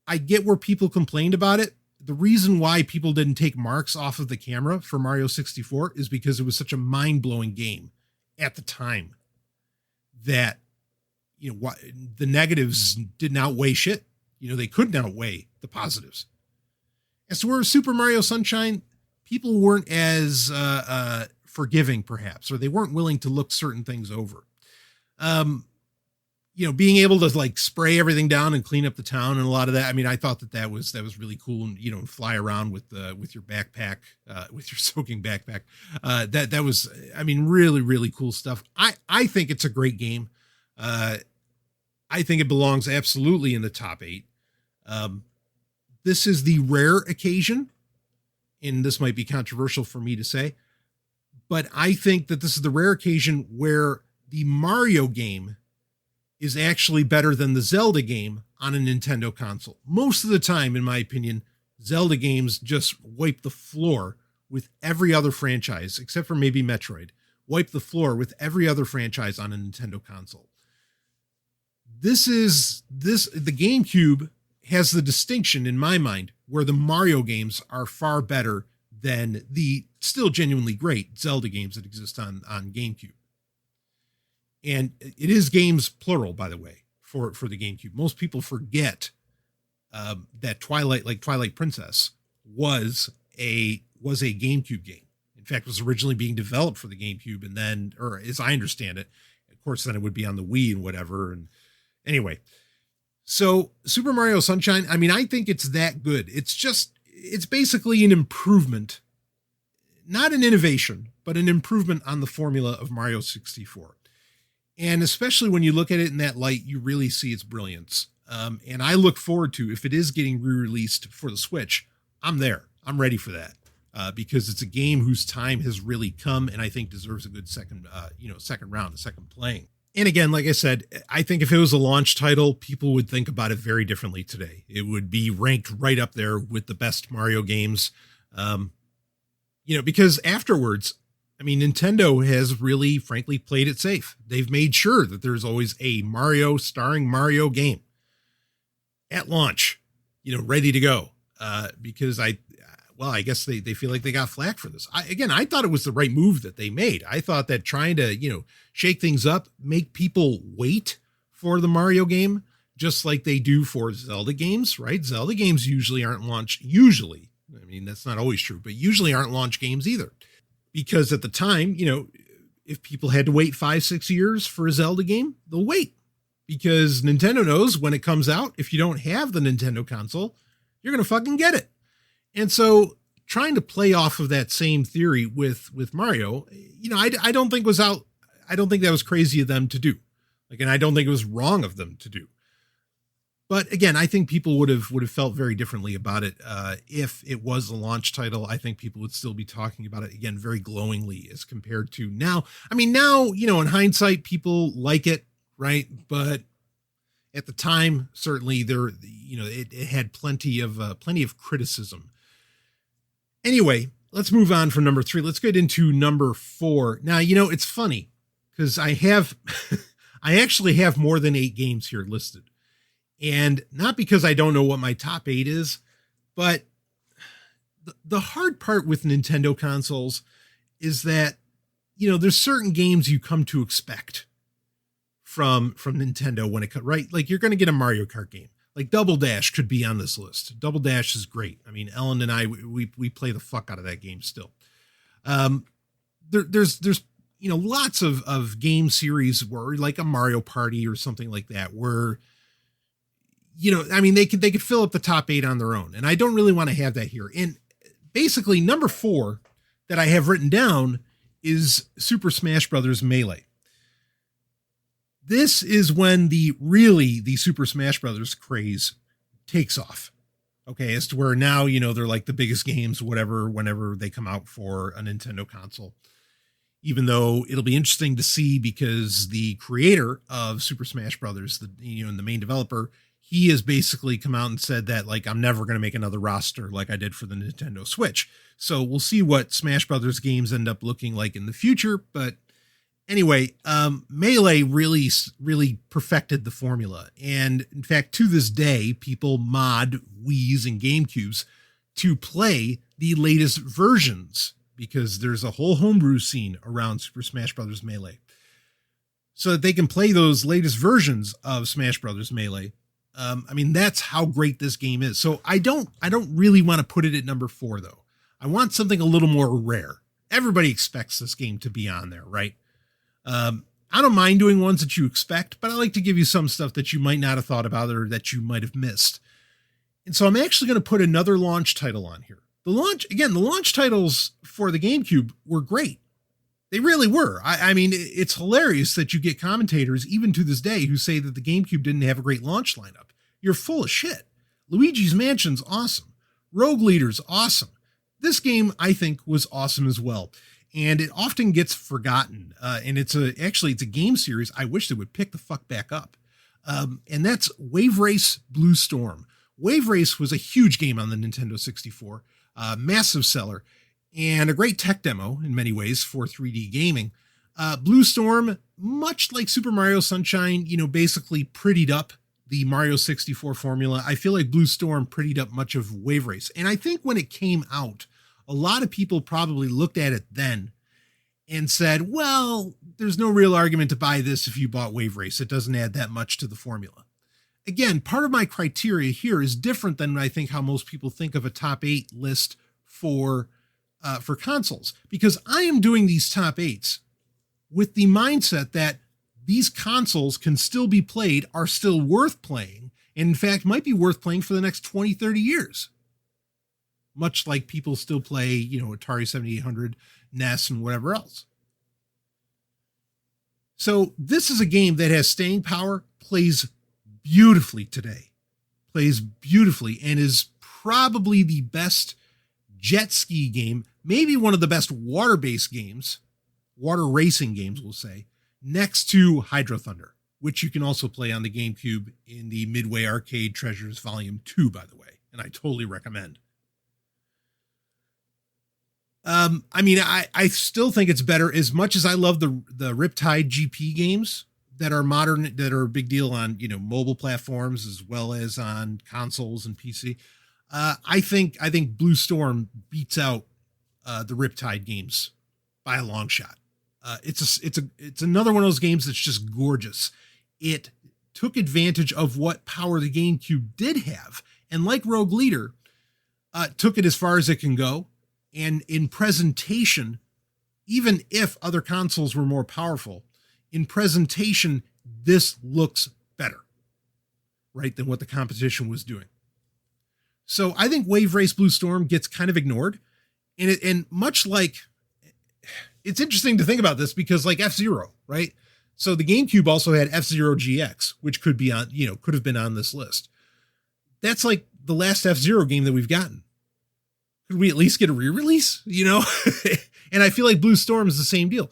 I get where people complained about it. The reason why people didn't take marks off of the camera for Mario 64 is because it was such a mind-blowing game at the time that, the negatives didn't outweigh shit. They couldn't outweigh the positives. As to where Super Mario Sunshine, people weren't as forgiving, perhaps, or they weren't willing to look certain things over. being able to like spray everything down and clean up the town and a lot of that. I mean, I thought that was really cool, and fly around with your backpack, with your soaking backpack. That was, I mean, really, really cool stuff. I think it's a great game. I think it belongs absolutely in the top 8. This is the rare occasion, and this might be controversial for me to say, but I think that this is the rare occasion where the Mario game is actually better than the Zelda game on a Nintendo console. Most of the time, in my opinion, Zelda games just wipe the floor with every other franchise, except for maybe Metroid, wipe the floor with every other franchise on a Nintendo console. The GameCube has the distinction in my mind where the Mario games are far better than the still genuinely great Zelda games that exist on GameCube. And it is games plural, by the way, for the GameCube. Most people forget that Twilight Princess was a GameCube game. In fact, it was originally being developed for the GameCube, and then, or as I understand it, of course, then it would be on the Wii and whatever. And anyway, so Super Mario Sunshine, I mean, I think it's that good. It's basically an improvement, not an innovation, but an improvement on the formula of Mario 64. And especially when you look at it in that light, you really see its brilliance. And I look forward to, if it is getting re-released for the Switch, I'm there. I'm ready for that. Because it's a game whose time has really come, and I think deserves a good second round, a second playing. And again, like I said, I think if it was a launch title, people would think about it very differently today. It would be ranked right up there with the best Mario games. Because afterwards, I mean, Nintendo has really, frankly, played it safe. They've made sure that there's always a Mario starring Mario game at launch, ready to go. Because I guess they feel like they got flack for this. I thought it was the right move that they made. I thought that trying to, shake things up, make people wait for the Mario game, just like they do for Zelda games, right? Zelda games usually aren't launch. Usually, I mean, that's not always true, but usually aren't launch games either. Because at the time, if people had to wait 5-6 years for a Zelda game, they'll wait. Because Nintendo knows when it comes out, if you don't have the Nintendo console, you're going to fucking get it. And so trying to play off of that same theory with Mario, I don't think that was crazy of them to do. And I don't think it was wrong of them to do. But again, I think people would have felt very differently about it. If it was a launch title, I think people would still be talking about it again, very glowingly as compared to now. I mean, now, in hindsight, people like it, right? But at the time, certainly it had plenty of criticism. Anyway, let's move on from number 3. Let's get into number 4. Now, it's funny because I actually have more than 8 games here listed. And not because I don't know what my top 8 is, but the hard part with Nintendo consoles is that, there's certain games you come to expect from Nintendo when it comes, right? Like you're going to get a Mario Kart game. Like Double Dash could be on this list. Double Dash is great. I mean, Ellen and I, we play the fuck out of that game still. There's lots of game series where like a Mario Party or something like that, where, they could fill up the top 8 on their own. And I don't really want to have that here. And basically number 4 that I have written down is Super Smash Brothers Melee. This is when the Super Smash Brothers craze takes off. Okay. As to where now, they're like the biggest games, whenever they come out for a Nintendo console, even though it'll be interesting to see because the creator of Super Smash Brothers, and the main developer, he has basically come out and said that like, I'm never going to make another roster like I did for the Nintendo Switch. So we'll see what Smash Brothers games end up looking like in the future. But anyway, Melee really perfected the formula. And in fact, to this day, people mod Wiis and GameCubes to play the latest versions because there's a whole homebrew scene around Super Smash Brothers Melee so that they can play those latest versions of Smash Brothers Melee. That's how great this game is. So I don't really want to put it at number 4 though. I want something a little more rare. Everybody expects this game to be on there, right? I don't mind doing ones that you expect, but I like to give you some stuff that you might not have thought about or that you might have missed. And so I'm actually going to put another launch title on here. The launch titles for the GameCube were great. They really were. I mean, it's hilarious that you get commentators, even to this day, who say that the GameCube didn't have a great launch lineup. You're full of shit. Luigi's Mansion's awesome. Rogue Leader's awesome. This game, I think, was awesome as well. And it often gets forgotten. And it's a game series I wish they would pick the fuck back up. And that's Wave Race Blue Storm. Wave Race was a huge game on the Nintendo 64, massive seller, and a great tech demo in many ways for 3D gaming. Blue Storm, much like Super Mario Sunshine, basically prettied up the Mario 64 formula. I feel like Blue Storm prettied up much of Wave Race. And I think when it came out, a lot of people probably looked at it then and said, well, there's no real argument to buy this if you bought Wave Race. It doesn't add that much to the formula. Again, part of my criteria here is different than I think how most people think of a top 8 list for consoles, because I am doing these top 8s with the mindset that these consoles can still be played, are still worth playing, and in fact might be worth playing for the next 20, 30 years. Much like people still play, Atari 7800, NES, and whatever else. So this is a game that has staying power, plays beautifully today, and is probably the best jet ski game, maybe one of the best water-based games, water racing games, we'll say, next to Hydro Thunder, which you can also play on the GameCube in the Midway Arcade Treasures Volume 2, by the way, and I totally recommend. I still think it's better, as much as I love the Riptide GP games that are modern, that are a big deal on, mobile platforms as well as on consoles and PC. I think Blue Storm beats out the Riptide games by a long shot. It's another one of those games that's just gorgeous. It took advantage of what power the GameCube did have, and like Rogue Leader, took it as far as it can go. And in presentation, even if other consoles were more powerful, in presentation, this looks better, right, than what the competition was doing. So I think Wave Race Blue Storm gets kind of ignored. And much like, it's interesting to think about this because like F-Zero, right? So the GameCube also had F-Zero GX, which could have been on this list. That's like the last F-Zero game that we've gotten. Could we at least get a re-release, And I feel like Blue Storm is the same deal.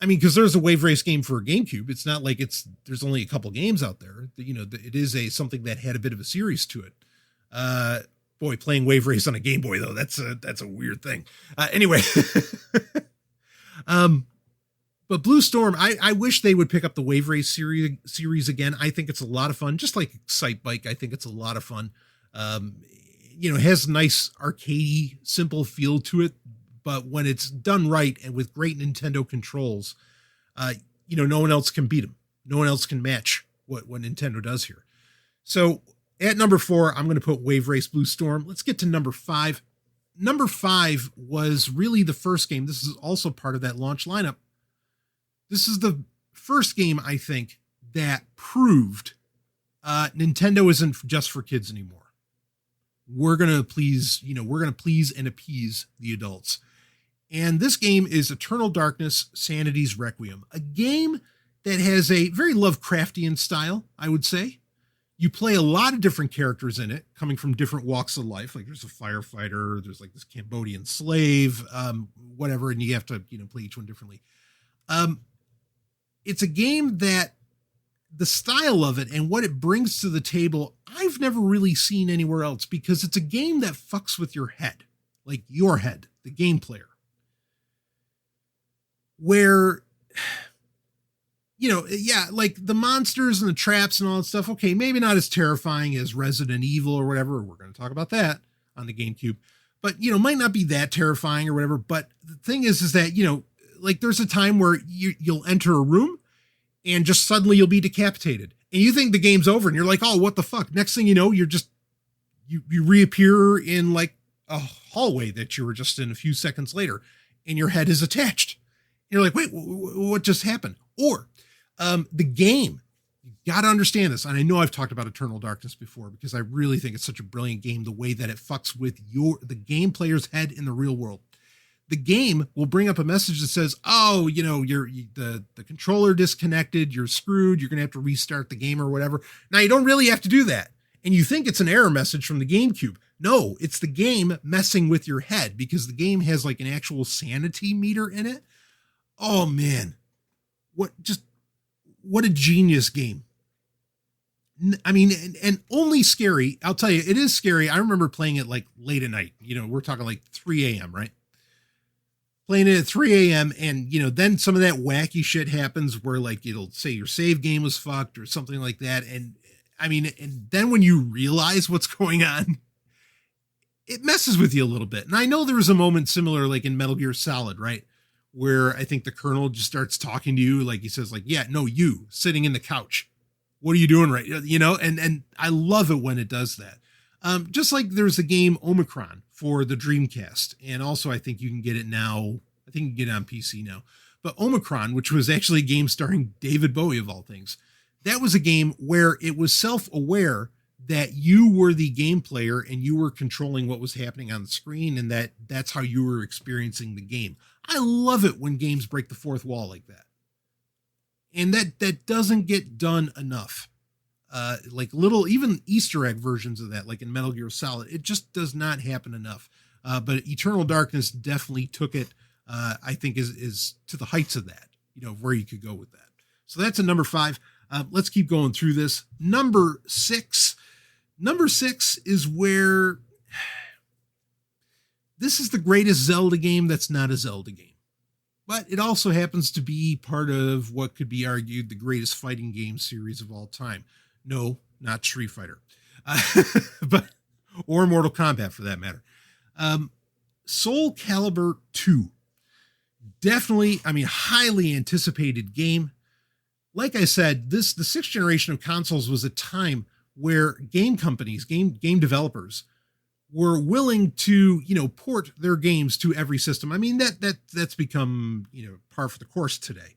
I mean, because there's a Wave Race game for GameCube. It's not like there's only a couple games out there. It is something that had a bit of a series to it. Boy, playing Wave Race on a Game Boy though, that's a weird thing. Anyway, but Blue Storm, I wish they would pick up the Wave Race series again. I think it's a lot of fun, just like Excite Bike. I think it's a lot of fun. It has a nice arcadey, simple feel to it, but when it's done right and with great Nintendo controls, no one else can beat them. No one else can match what Nintendo does here. So at number 4, I'm going to put Wave Race Blue Storm. Let's get to number 5. Number 5 was really the first game. This is also part of that launch lineup. This is the first game, I think, that proved Nintendo isn't just for kids anymore. We're going to please and appease the adults. And this game is Eternal Darkness, Sanity's Requiem, a game that has a very Lovecraftian style, I would say. You play a lot of different characters in it, coming from different walks of life. Like there's a firefighter, there's like this Cambodian slave, whatever, and you have to, play each one differently. It's a game that the style of it and what it brings to the table, I've never really seen anywhere else, because it's a game that fucks with your head, like your head, the game player, where, like the monsters and the traps and all that stuff. Okay, maybe not as terrifying as Resident Evil or whatever. We're going to talk about that on the GameCube, but, might not be that terrifying or whatever. But the thing is that, like there's a time where you'll enter a room and just suddenly you'll be decapitated and you think the game's over and you're like, oh, what the fuck? Next thing you know, you reappear in like a hallway that you were just in a few seconds later and your head is attached. You're like, wait, what just happened? Or the game, you got to understand this. And I know I've talked about Eternal Darkness before because I really think it's such a brilliant game, the way that it fucks with the game player's head in the real world. The game will bring up a message that says, oh, the controller disconnected, you're screwed, you're going to have to restart the game or whatever. Now, you don't really have to do that. And you think it's an error message from the GameCube. No, it's the game messing with your head because the game has like an actual sanity meter in it. Oh, man. What a genius game. I mean, and only scary. I'll tell you, it is scary. I remember playing it like late at night. We're talking like 3 a.m., right? Playing it at 3 a.m. and, then some of that wacky shit happens where like it'll say your save game was fucked or something like that. And I mean, and then when you realize what's going on, it messes with you a little bit. And I know there was a moment similar like in Metal Gear Solid, right? Where I think the colonel just starts talking to you. Like he says like, yeah, no, you sitting in the couch. What are you doing? Right. And I love it when it does that. Just like there's the game Omicron for the Dreamcast. And also I think you can get it now. I think you can get it on PC now, but Omicron, which was actually a game starring David Bowie of all things. That was a game where it was self-aware that you were the game player and you were controlling what was happening on the screen. And that's how you were experiencing the game. I love it when games break the fourth wall like that. And that doesn't get done enough. Like little, even Easter egg versions of that, like in Metal Gear Solid, it just does not happen enough. But Eternal Darkness definitely took it, I think is to the heights of that, where you could go with that. So that's a number 5. Let's keep going through this. Number 6 is where this is the greatest Zelda game that's not a Zelda game. But it also happens to be part of what could be argued the greatest fighting game series of all time. No, not Street Fighter, or Mortal Kombat for that matter. Soulcalibur II. Definitely, highly anticipated game. Like I said, the 6th generation of consoles was a time where game companies, game developers were willing to, port their games to every system. That's become, par for the course today.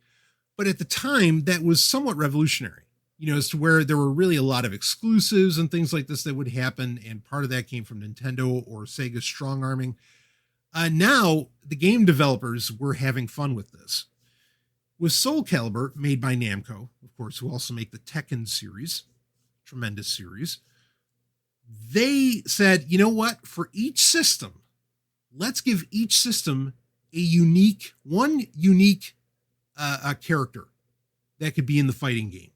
But at the time, that was somewhat revolutionary, as to where there were really a lot of exclusives and things like this that would happen. And part of that came from Nintendo or Sega strong arming. Now, the game developers were having fun with this. With Soulcalibur, made by Namco, of course, who also make the Tekken series, tremendous series, they said, you know what? For each system, let's give each system one unique character that could be in the fighting game.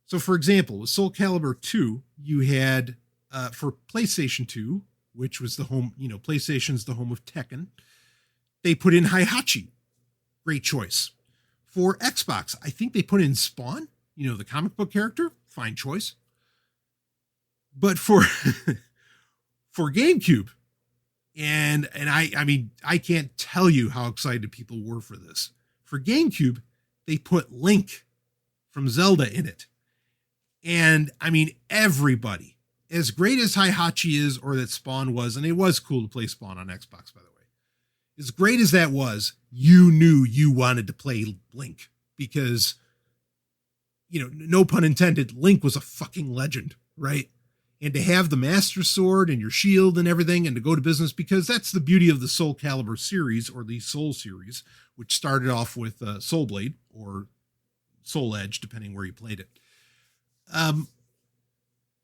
So, for example, with Soulcalibur II, you had, for PlayStation 2, which was the home, PlayStation's the home of Tekken, they put in Heihachi. Great choice. For Xbox, I think they put in Spawn, the comic book character. Fine choice. But for GameCube, and I can't tell you how excited people were for this. For GameCube, they put Link from Zelda in it. And everybody, as great as Heihachi is, or that Spawn was, and it was cool to play Spawn on Xbox, by the way. As great as that was, you knew you wanted to play Link because, no pun intended, Link was a fucking legend, right? And to have the Master Sword and your shield and everything and to go to business, because that's the beauty of the Soulcalibur series or the Soul series, which started off with Soul Blade or Soul Edge, depending where you played it.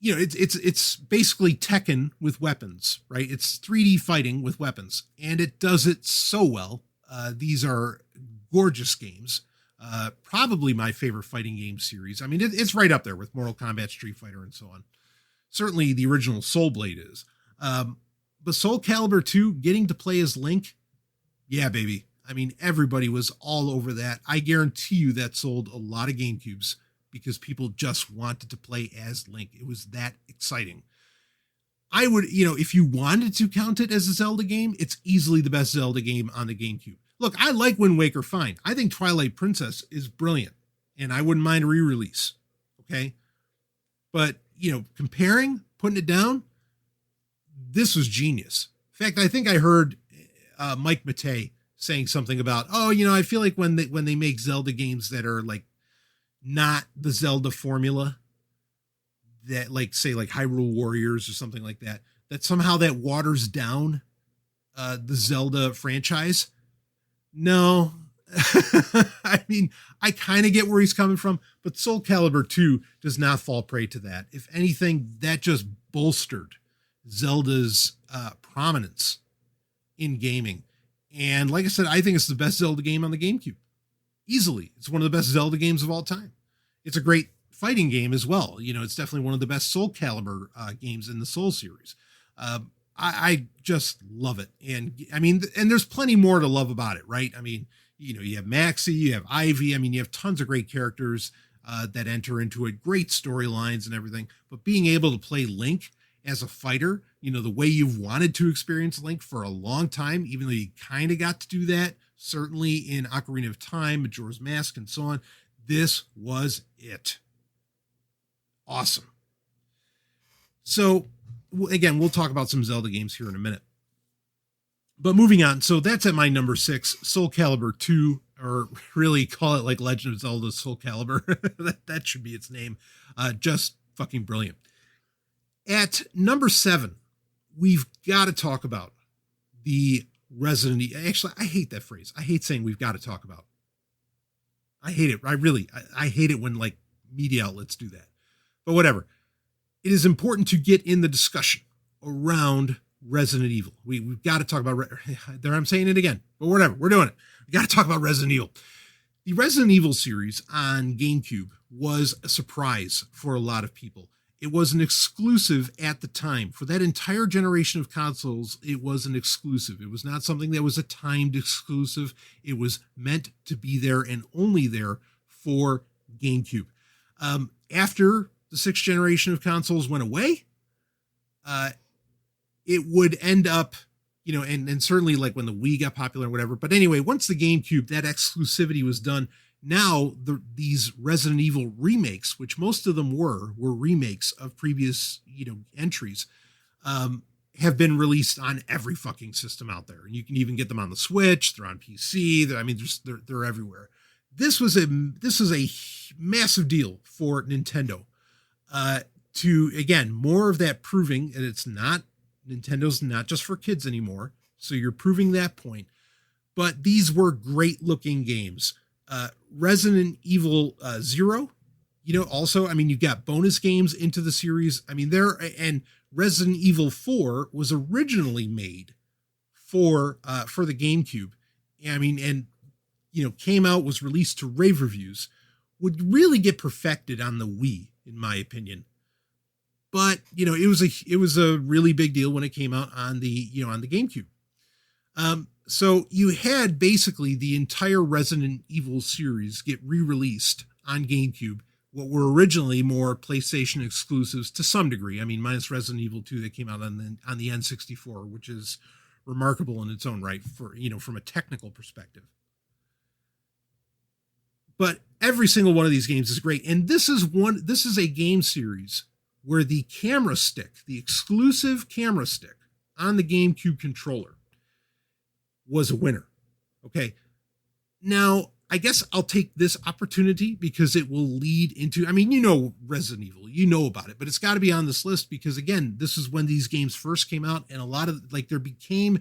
It's basically Tekken with weapons, right? It's 3D fighting with weapons, and it does it so well. These are gorgeous games. Probably my favorite fighting game series. It's right up there with Mortal Kombat, Street Fighter, and so on. Certainly the original Soul Blade is. But Soulcalibur 2, getting to play as Link, yeah, baby. Everybody was all over that. I guarantee you that sold a lot of GameCubes because people just wanted to play as Link. It was that exciting. I would, if you wanted to count it as a Zelda game, it's easily the best Zelda game on the GameCube. Look, I like Wind Waker fine. I think Twilight Princess is brilliant, and I wouldn't mind a re-release. Okay? But, putting it down, this was genius. In fact, I think I heard Mike Matei saying something about, oh, you know, I feel like when they make Zelda games that are like not the Zelda formula, that like say like Hyrule Warriors or something like that, that somehow that waters down the Zelda franchise. No. I mean, I kind of get where he's coming from, but Soulcalibur II does not fall prey to that. If anything, that just bolstered Zelda's prominence in gaming. And like I said, I think it's the best Zelda game on the GameCube. Easily. It's one of the best Zelda games of all time. It's a great fighting game as well. You know, it's definitely one of the best Soulcalibur games in the Soul series. I just love it. And I mean, and there's plenty more to love about it, right? I mean, you know, you have Maxie, you have Ivy. I mean, you have tons of great characters that enter into it, great storylines and everything. But being able to play Link as a fighter, you know, the way you've wanted to experience Link for a long time, even though you kind of got to do that, certainly in Ocarina of Time, Majora's Mask, and so on, this was it. Awesome. So, again, we'll talk about some Zelda games here in a minute. But moving on, so that's at my number 6, Soulcalibur II, or really call it like Legend of Zelda Soul Calibur. that should be its name. Just fucking brilliant. At number 7, we've got to talk about the Resident Evil. Actually, I hate that phrase. I hate saying we've got to talk about. I hate it. I hate it when like media outlets do that. But whatever. It is important to get in the discussion around Resident Evil. We've got to talk about, there I'm saying it again, but whatever, we're doing it. We got to talk about Resident Evil. The Resident Evil series on GameCube was a surprise for a lot of people. It was an exclusive at the time. For that entire generation of consoles, it was an exclusive. It was not something that was a timed exclusive. It was meant to be there and only there for GameCube. After the 6th generation of consoles went away, it would end up, you know, and certainly like when the Wii got popular or whatever. But anyway, once the GameCube, that exclusivity was done, now these Resident Evil remakes, which most of them were remakes of previous, you know, entries, have been released on every fucking system out there. And you can even get them on the Switch. They're on PC. They're everywhere. This was a massive deal for Nintendo. To, again, more of that proving that it's not, Nintendo's not just for kids anymore. So you're proving that point. But these were great looking games. Resident Evil 0, you know, also, I mean, you got bonus games into the series. I mean, and Resident Evil 4 was originally made for the GameCube. I mean, and, you know, came out, was released to rave reviews, would really get perfected on the Wii, in my opinion. But, you know, it was a really big deal when it came out on the GameCube. So you had basically the entire Resident Evil series get re-released on GameCube, what were originally more PlayStation exclusives to some degree. I mean, minus Resident Evil 2 that came out on the N64, which is remarkable in its own right for, you know, from a technical perspective. But every single one of these games is great. And this is a game series where the camera stick, the exclusive camera stick on the GameCube controller, was a winner. Okay. Now, I guess I'll take this opportunity because it will lead into, I mean, you know, Resident Evil, you know about it, but it's got to be on this list because, again, this is when these games first came out, and a lot of, like, there became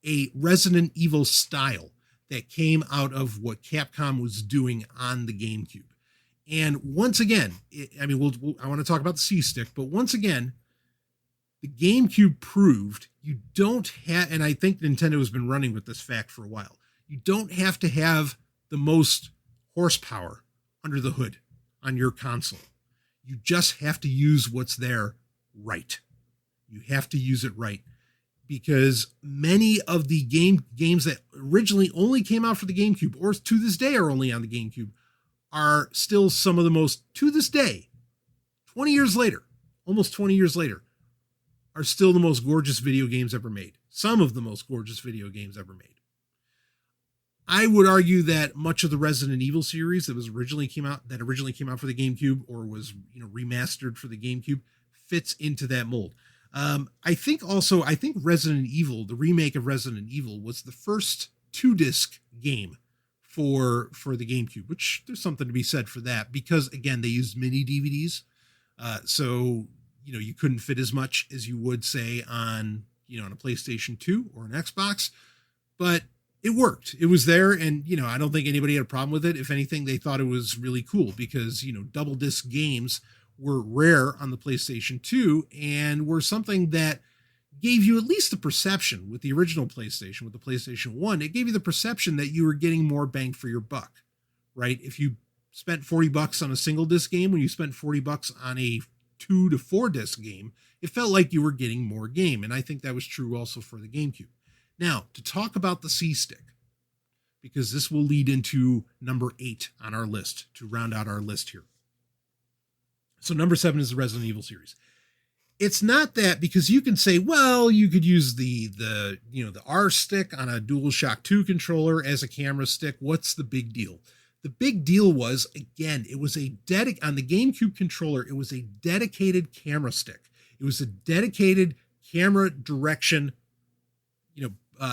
a Resident Evil style that came out of what Capcom was doing on the GameCube. And once again, I want to talk about the C-Stick, but once again, the GameCube proved you don't have, and I think Nintendo has been running with this fact for a while, you don't have to have the most horsepower under the hood on your console. You just have to use what's there right. You have to use it right. Because many of the games that originally only came out for the GameCube, or to this day are only on the GameCube, are still some of the most, to this day, 20 years later, almost 20 years later, are still the most gorgeous video games ever made. Some of the most gorgeous video games ever made. I would argue that much of the Resident Evil series that originally came out for the GameCube, or was, you know, remastered for the GameCube, fits into that mold. I think Resident Evil, the remake of Resident Evil, was the first 2-disc game for the GameCube, which there's something to be said for that, because again, they used mini DVDs. So, you couldn't fit as much as you would say on, on a PlayStation 2 or an Xbox, but it worked. It was there. And, I don't think anybody had a problem with it. If anything, they thought it was really cool because, double disc games were rare on the PlayStation 2 and were something that gave you at least the perception with the original PlayStation, with the PlayStation 1, it gave you the perception that you were getting more bang for your buck, right? If you spent $40 on a single disc game, when you spent $40 on a 2 to 4 disc game, it felt like you were getting more game. And I think that was true also for the GameCube. Now, to talk about the C-Stick, because this will lead into number 8 on our list to round out our list here. So number 7 is the Resident Evil series. It's not that, because you can say, well, you could use the R stick on a DualShock 2 controller as a camera stick. What's the big deal? The big deal was, again, it was on the GameCube controller, it was a dedicated camera stick. It was a dedicated camera direction,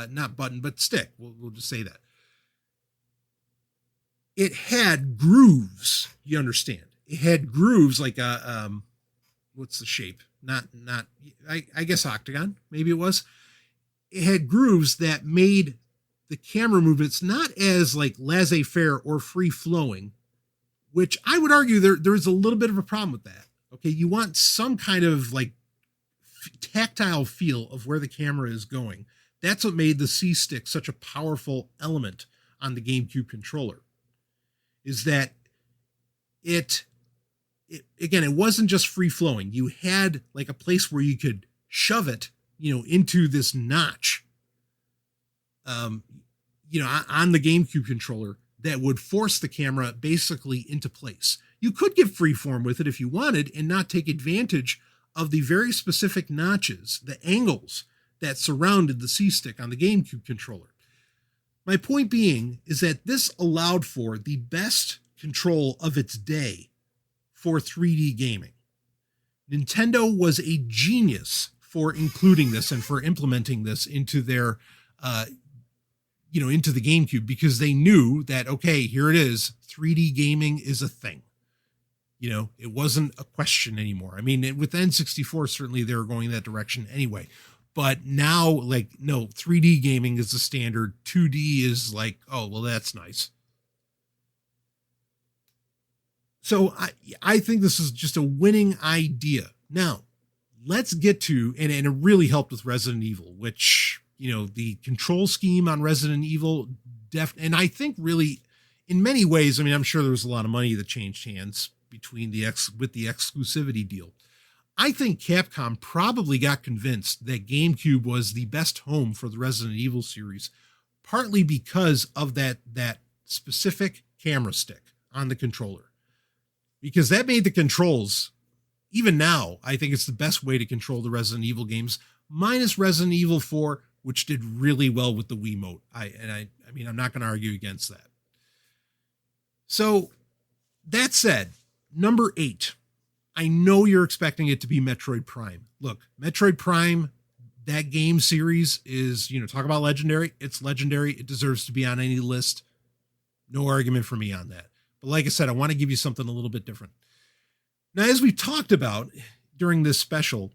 not button, but stick. We'll just say that. It had grooves, you understand. It had grooves like a, what's the shape? I guess octagon, maybe it was. It had grooves that made the camera movements not as like laissez-faire or free-flowing, which I would argue there's a little bit of a problem with that. Okay, you want some kind of like tactile feel of where the camera is going. That's what made the C-Stick such a powerful element on the GameCube controller, is that it wasn't just free-flowing. You had like a place where you could shove it, into this notch, on the GameCube controller that would force the camera basically into place. You could get freeform with it if you wanted and not take advantage of the very specific notches, the angles that surrounded the C-Stick on the GameCube controller. My point being is that this allowed for the best control of its day for 3D gaming. Nintendo was a genius for including this and for implementing this into their, into the GameCube, because they knew that, okay, here it is, 3D gaming is a thing. It wasn't a question anymore. I mean, with N64, certainly they were going that direction anyway. But now, like, no, 3D gaming is the standard. 2D is like, oh, well, that's nice. So I think this is just a winning idea. Now, let's get to, and it really helped with Resident Evil, which, the control scheme on Resident Evil, and I think really, in many ways, I mean, I'm sure there was a lot of money that changed hands between with the exclusivity deal. I think Capcom probably got convinced that GameCube was the best home for the Resident Evil series, partly because of that specific camera stick on the controller. Because that made the controls, even now, I think it's the best way to control the Resident Evil games, minus Resident Evil 4, which did really well with the Wiimote. I mean, I'm not going to argue against that. So, that said, number 8. I know you're expecting it to be Metroid Prime. Look, Metroid Prime, that game series is, talk about legendary. It's legendary. It deserves to be on any list. No argument for me on that. But like I said, I want to give you something a little bit different. Now, as we talked about during this special,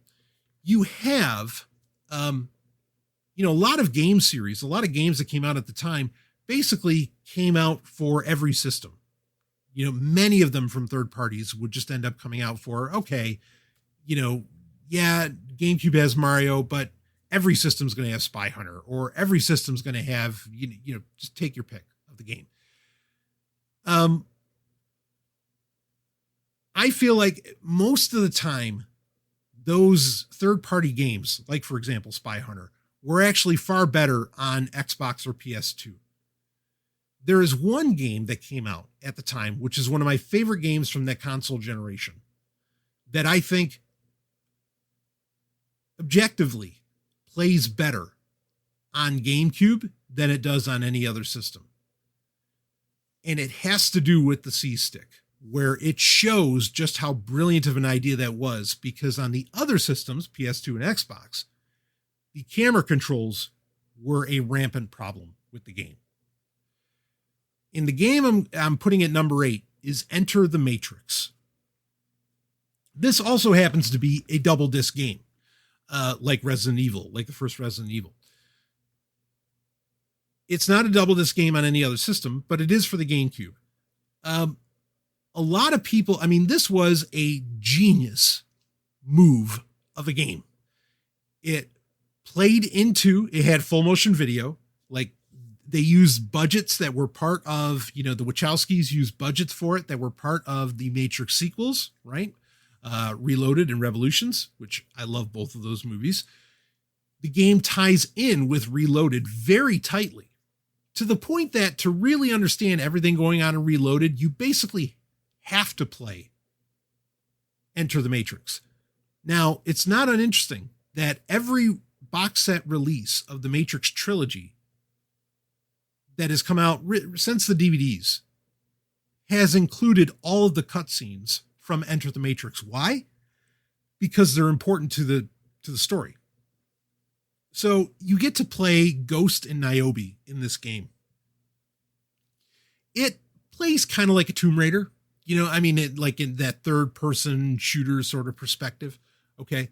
you have, a lot of game series, a lot of games that came out at the time basically came out for every system. Many of them from third parties would just end up coming out for, okay, GameCube has Mario, but every system's going to have Spy Hunter, or every system's going to have, just take your pick of the game. I feel like most of the time, those third-party games, like, for example, Spy Hunter, were actually far better on Xbox or PS2. There is one game that came out at the time, which is one of my favorite games from that console generation, that I think objectively plays better on GameCube than it does on any other system. And it has to do with the C-Stick, where it shows just how brilliant of an idea that was, because on the other systems, PS2 and Xbox, the camera controls were a rampant problem. with the game. In the game I'm putting at number 8 is Enter the Matrix. This also happens to be a double disc game, like Resident Evil, like the first Resident Evil. It's not a double disc game on any other system, but it is for the GameCube. A lot of people, I mean, this was a genius move of a game. It had full motion video, like they used budgets that were part of, the Wachowskis used budgets for it that were part of the Matrix sequels, right? Reloaded and Revolutions, which I love both of those movies. The game ties in with Reloaded very tightly, to the point that to really understand everything going on in Reloaded, you basically have to play Enter the Matrix. Now, it's not uninteresting that every box set release of the Matrix trilogy that has come out since the DVDs has included all of the cutscenes from Enter the Matrix. Why? Because they're important to the story. So you get to play Ghost and Niobe in this game. It plays kind of like a Tomb Raider, like in that third person shooter sort of perspective. Okay.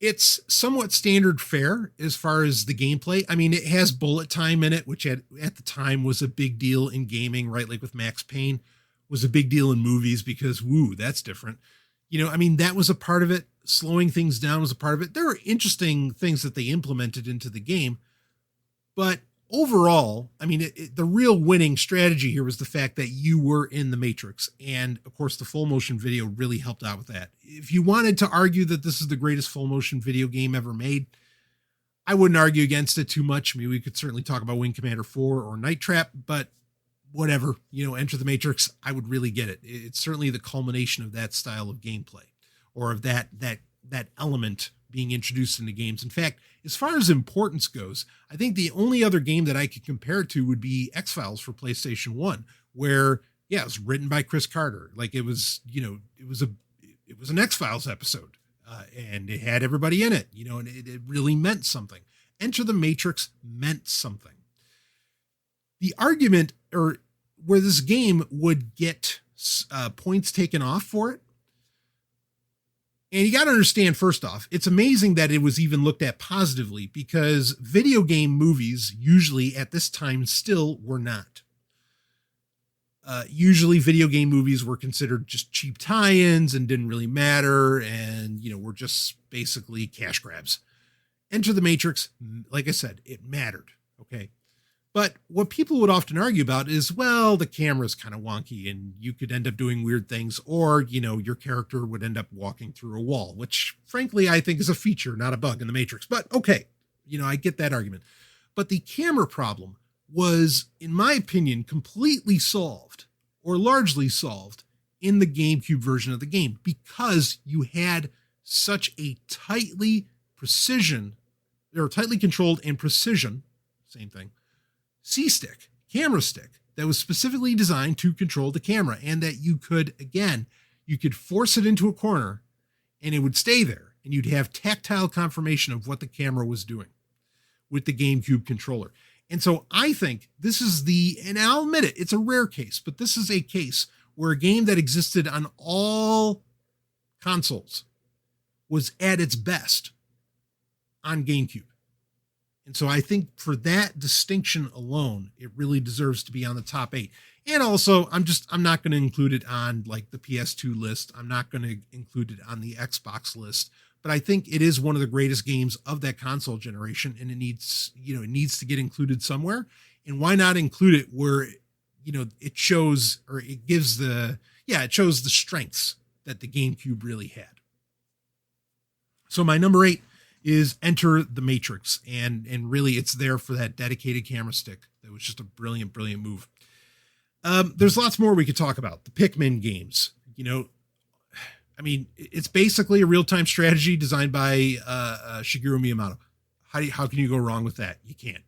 It's somewhat standard fare as far as the gameplay. I mean, it has bullet time in it, which at the time was a big deal in gaming, right? Like with Max Payne was a big deal in movies because, that's different. That was a part of it. Slowing things down was a part of it. There are interesting things that they implemented into the game, but overall, the real winning strategy here was the fact that you were in the Matrix. And of course, the full motion video really helped out with that. If you wanted to argue that this is the greatest full motion video game ever made, I wouldn't argue against it too much. We could certainly talk about Wing Commander 4 or Night Trap, but whatever, Enter the Matrix, I would really get it. It's certainly the culmination of that style of gameplay, or of that element being introduced into games. In fact, as far as importance goes, I think the only other game that I could compare it to would be X-Files for PlayStation 1, where, it was written by Chris Carter. Like it was an X-Files episode, and it had everybody in it, and it really meant something. Enter the Matrix meant something. The argument, or where this game would get points taken off for it, and you got to understand, first off, it's amazing that it was even looked at positively, because video game movies usually at this time still were not. Usually video game movies were considered just cheap tie-ins and didn't really matter, and, were just basically cash grabs. Enter the Matrix, like I said, it mattered, okay? But what people would often argue about is, well, the camera's kind of wonky and you could end up doing weird things, or, your character would end up walking through a wall, which frankly, I think is a feature, not a bug in the Matrix. But okay, I get that argument. But the camera problem was, in my opinion, completely solved, or largely solved, in the GameCube version of the game, because you had such a tightly controlled and precision, same thing, C-stick, camera stick, that was specifically designed to control the camera, and that you could force it into a corner and it would stay there, and you'd have tactile confirmation of what the camera was doing with the GameCube controller. And so I think this is and I'll admit it, it's a rare case, but this is a case where a game that existed on all consoles was at its best on GameCube. And so I think for that distinction alone, it really deserves to be on the top 8. And also, I'm not going to include it on like the PS2 list. I'm not going to include it on the Xbox list, but I think it is one of the greatest games of that console generation, and it needs to get included somewhere. And why not include it where, it shows, or it gives it shows the strengths that the GameCube really had. So my number 8 is Enter the Matrix. And really it's there for that dedicated camera stick. That was just a brilliant, brilliant move. There's lots more we could talk about. The Pikmin games, it's basically a real-time strategy designed by Shigeru Miyamoto. How can you go wrong with that? You can't.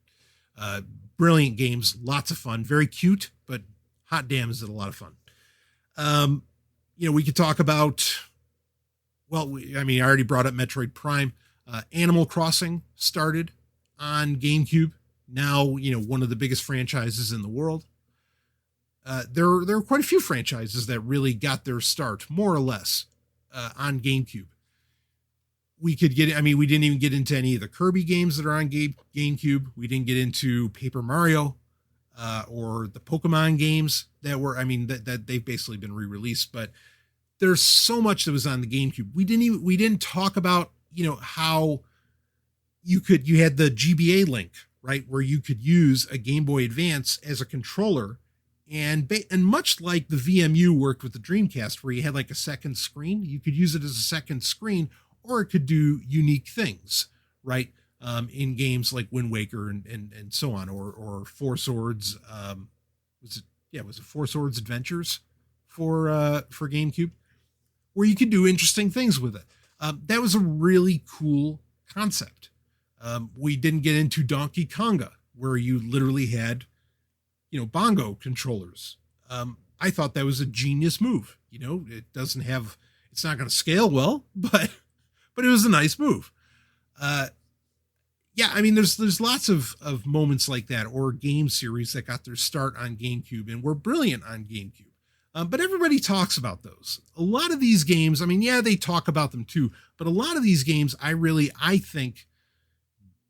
Brilliant games, lots of fun, very cute, but hot damn is it a lot of fun. We could talk about, I already brought up Metroid Prime. Animal Crossing started on GameCube. now, one of the biggest franchises in the world. There are quite a few franchises that really got their start, more or less, on GameCube. We didn't even get into any of the Kirby games that are on GameCube. We didn't get into Paper Mario, or the Pokemon games that they've basically been re-released, but there's so much that was on the GameCube. We didn't talk about, how you had the GBA link, right? Where you could use a Game Boy Advance as a controller, and much like the VMU worked with the Dreamcast, where you had like a second screen, you could use it as a second screen, or it could do unique things, right? In games like Wind Waker and so on, or Four Swords. Was it Four Swords Adventures for GameCube, where you could do interesting things with it. That was a really cool concept. We didn't get into Donkey Konga, where you literally had, bongo controllers. I thought that was a genius move. It's not going to scale well, but it was a nice move. There's lots of moments like that, or game series that got their start on GameCube and were brilliant on GameCube. But everybody talks about those. A lot of these games, they talk about them too, but a lot of these games I think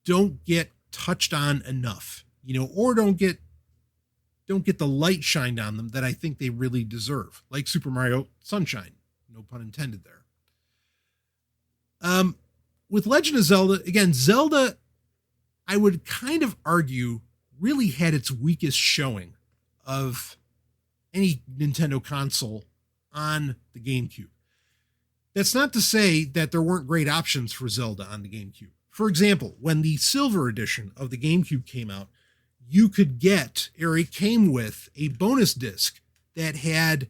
don't get touched on enough, or don't get the light shined on them that I think they really deserve, like Super Mario Sunshine, no pun intended there. With Legend of Zelda, again, Zelda, I would kind of argue, really had its weakest showing of any Nintendo console on the GameCube. That's not to say that there weren't great options for Zelda on the GameCube. For example, when the Silver Edition of the GameCube came out, you could get, or it came with, a bonus disc that had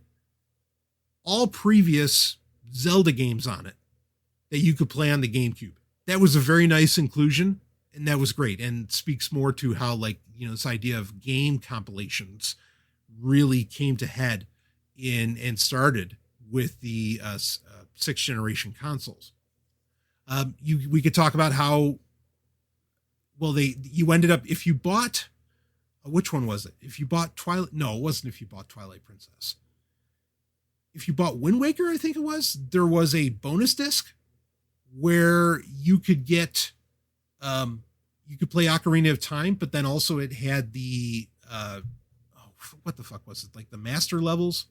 all previous Zelda games on it that you could play on the GameCube. That was a very nice inclusion, and that was great, and speaks more to how, this idea of game compilations really came to head and started with the 6th generation consoles. We could talk about how, you ended up, if you bought, which one was it? If you bought Twilight, no, it wasn't if you bought Twilight Princess. If you bought Wind Waker, I think it was, there was a bonus disc where you could get, you could play Ocarina of Time, but then also it had the, what the fuck was it? Like the master levels.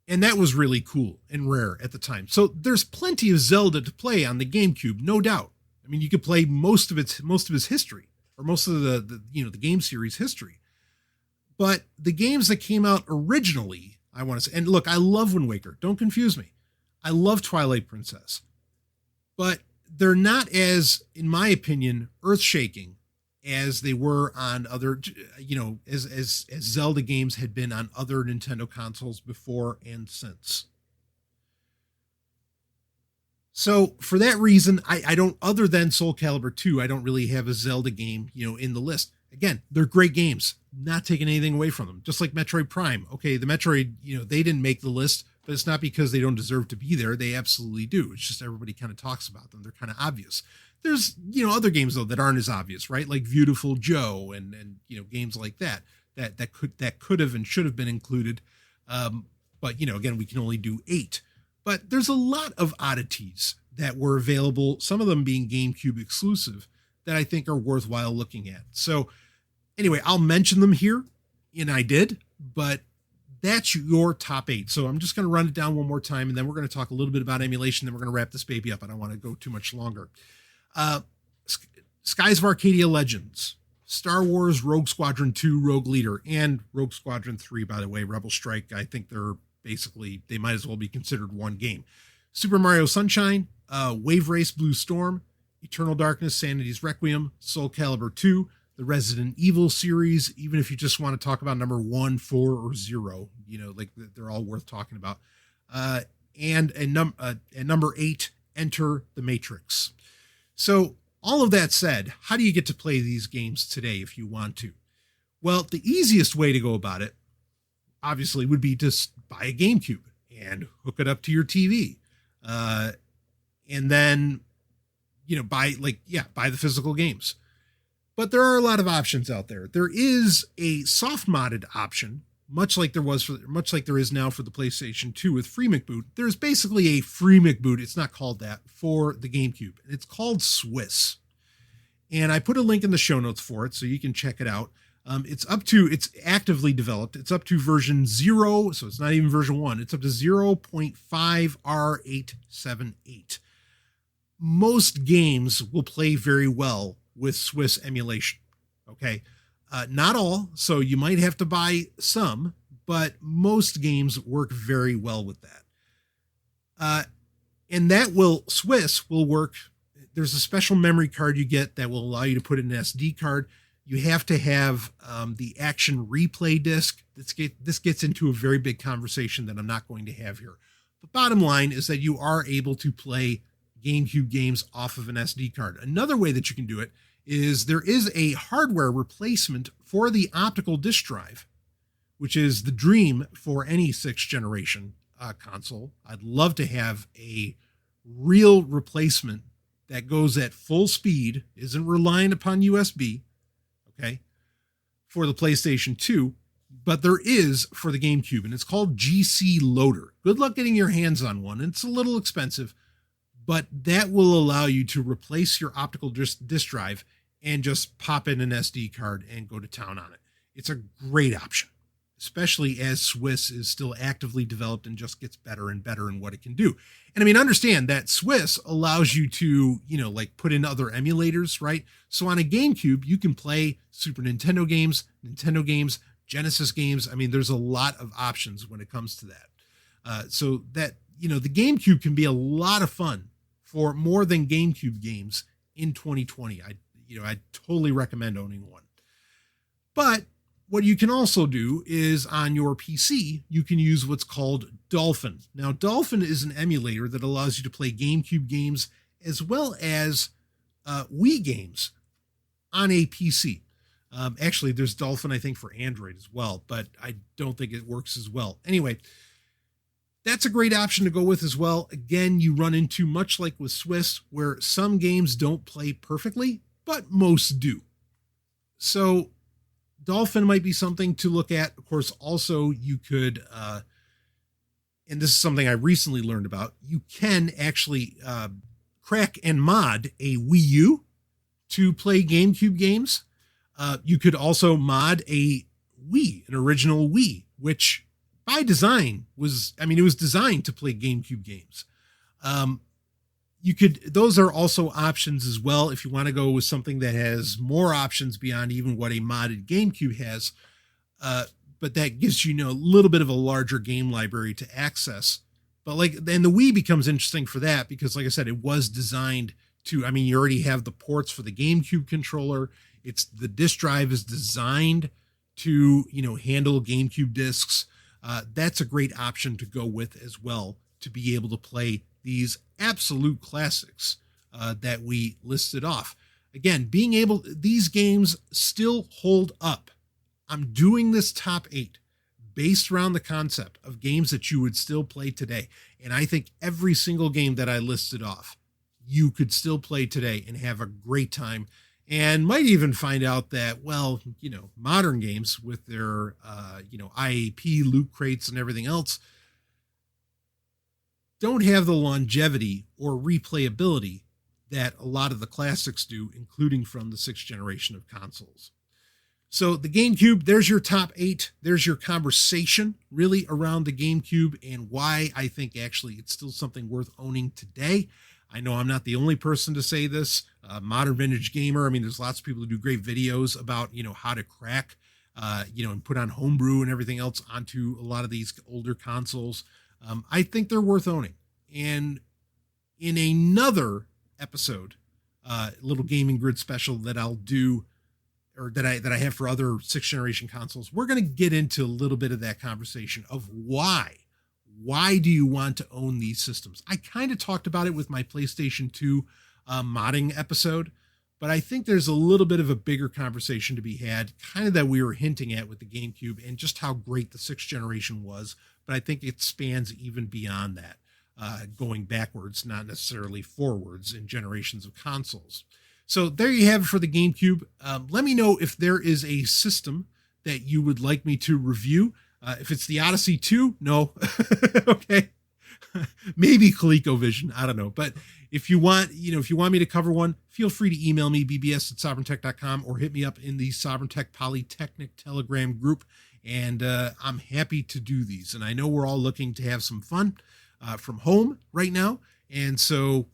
And that was really cool and rare at the time. So there's plenty of Zelda to play on the GameCube, no doubt. You could play most of his history, or most of the game series history. But the games that came out originally, I want to say, and look, I love Wind Waker. Don't confuse me. I love Twilight Princess. But they're not as, in my opinion, earth-shaking as they were on other, as Zelda games had been on other Nintendo consoles before and since. So for that reason, I don't, other than Soulcalibur II, I don't really have a Zelda game, in the list. Again, they're great games, not taking anything away from them. Just like Metroid Prime. Okay, the Metroid, they didn't make the list, but it's not because they don't deserve to be there. They absolutely do. It's just everybody kind of talks about them. They're kind of obvious. There's, other games though that aren't as obvious, right? Like Beautiful Joe and games like that could have and should have been included. But again, we can only do 8. But there's a lot of oddities that were available, some of them being GameCube exclusive, that I think are worthwhile looking at. So anyway, I'll mention them here, and I did, but that's your top 8. So I'm just going to run it down one more time, and then we're going to talk a little bit about emulation, then we're going to wrap this baby up. I don't want to go too much longer. Skies of Arcadia Legends, Star Wars Rogue Squadron 2 Rogue Leader, and Rogue Squadron 3, by the way, Rebel Strike. I think they might as well be considered one game. Super Mario Sunshine, Wave Race Blue Storm, Eternal Darkness, Sanity's Requiem, Soulcalibur II, the Resident Evil series, even if you just want to talk about number 1, 4, or 0, they're all worth talking about. And number 8, Enter the Matrix. So all of that said, how do you get to play these games today if you want to? Well, the easiest way to go about it, obviously, would be to buy a GameCube and hook it up to your TV. And then, buy the physical games. But there are a lot of options out there. There is a soft modded option, much like there is now for the PlayStation 2 with Free McBoot. There's basically a Free McBoot. It's not called that for the GameCube. It's called Swiss. And I put a link in the show notes for it so you can check it out. It's actively developed. It's up to version 0, so it's not even version 1. It's up to 0.5R878. Most games will play very well with Swiss emulation. Okay. Not all, so you might have to buy some, but most games work very well with that. And Swiss will work. There's a special memory card you get that will allow you to put in an SD card. You have to have the action replay disc. This gets into a very big conversation that I'm not going to have here. But bottom line is that you are able to play GameCube games off of an SD card. Another way that you can do it is there is a hardware replacement for the optical disk drive, which is the dream for any 6th generation console. I'd love to have a real replacement that goes at full speed, isn't relying upon USB, okay, for the PlayStation 2, but there is for the GameCube, and it's called GC Loader. Good luck getting your hands on one. It's a little expensive, but that will allow you to replace your optical disk drive and just pop in an SD card and go to town on it. It's a great option, especially as Swiss is still actively developed and just gets better and better in what it can do. And I mean, understand that Swiss allows you to, put in other emulators, right? So on a GameCube, you can play Super Nintendo games, Genesis games. I mean, there's a lot of options when it comes to that. So that, the GameCube can be a lot of fun for more than GameCube games in 2020. I totally recommend owning one. But what you can also do is on your PC, you can use what's called Dolphin. Now, Dolphin is an emulator that allows you to play GameCube games as well as Wii games on a PC. Actually, there's Dolphin, I think, for Android as well, but I don't think it works as well. Anyway, that's a great option to go with as well. Again, you run into, much like with Swiss, where some games don't play perfectly, but most do. So Dolphin might be something to look at. Of course, also you could, and this is something I recently learned about, you can actually crack and mod a Wii U to play GameCube games. You could also mod a Wii, an original Wii, which by design it was designed to play GameCube games. Those are also options as well if you want to go with something that has more options beyond even what a modded GameCube has. But that gives you, a little bit of a larger game library to access. But then the Wii becomes interesting for that because, like I said, it was designed to, you already have the ports for the GameCube controller. The disk drive is designed to, handle GameCube discs. That's a great option to go with as well to be able to play these absolute classics that we listed off. Again, these games still hold up. I'm doing this top 8 based around the concept of games that you would still play today. And I think every single game that I listed off, you could still play today and have a great time. And might even find out that, modern games with their, IAP, loot crates and everything else don't have the longevity or replayability that a lot of the classics do, including from the 6th generation of consoles. So the GameCube, there's your top 8. There's your conversation really around the GameCube and why I think actually it's still something worth owning today. I know I'm not the only person to say this. Modern Vintage Gamer, there's lots of people who do great videos about, how to crack, and put on homebrew and everything else onto a lot of these older consoles. I think they're worth owning. And in another episode, little gaming grid special that I'll do, or that I have for other 6th generation consoles, we're going to get into a little bit of that conversation of why do you want to own these systems? I kind of talked about it with my PlayStation 2 modding episode, but I think there's a little bit of a bigger conversation to be had, kind of that we were hinting at with the GameCube and just how great the 6th generation was. But I think it spans even beyond that, going backwards, not necessarily forwards in generations of consoles. So there you have it for the GameCube. Let me know if there is a system that you would like me to review. If it's the Odyssey 2, no. Okay. Maybe ColecoVision. I don't know. But if you want me to cover one, feel free to email me, bbs@sovereigntech.com, or hit me up in the Sovereign Tech Polytechnic Telegram group. And I'm happy to do these. And I know we're all looking to have some fun from home right now. And so,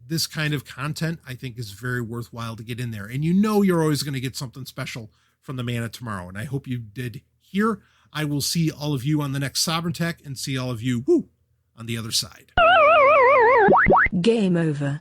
this kind of content I think is very worthwhile to get in there. And you're always going to get something special from the man of tomorrow. And I hope you did here. I will see all of you on the next Sovereign Tech and see all of you on the other side. Game over.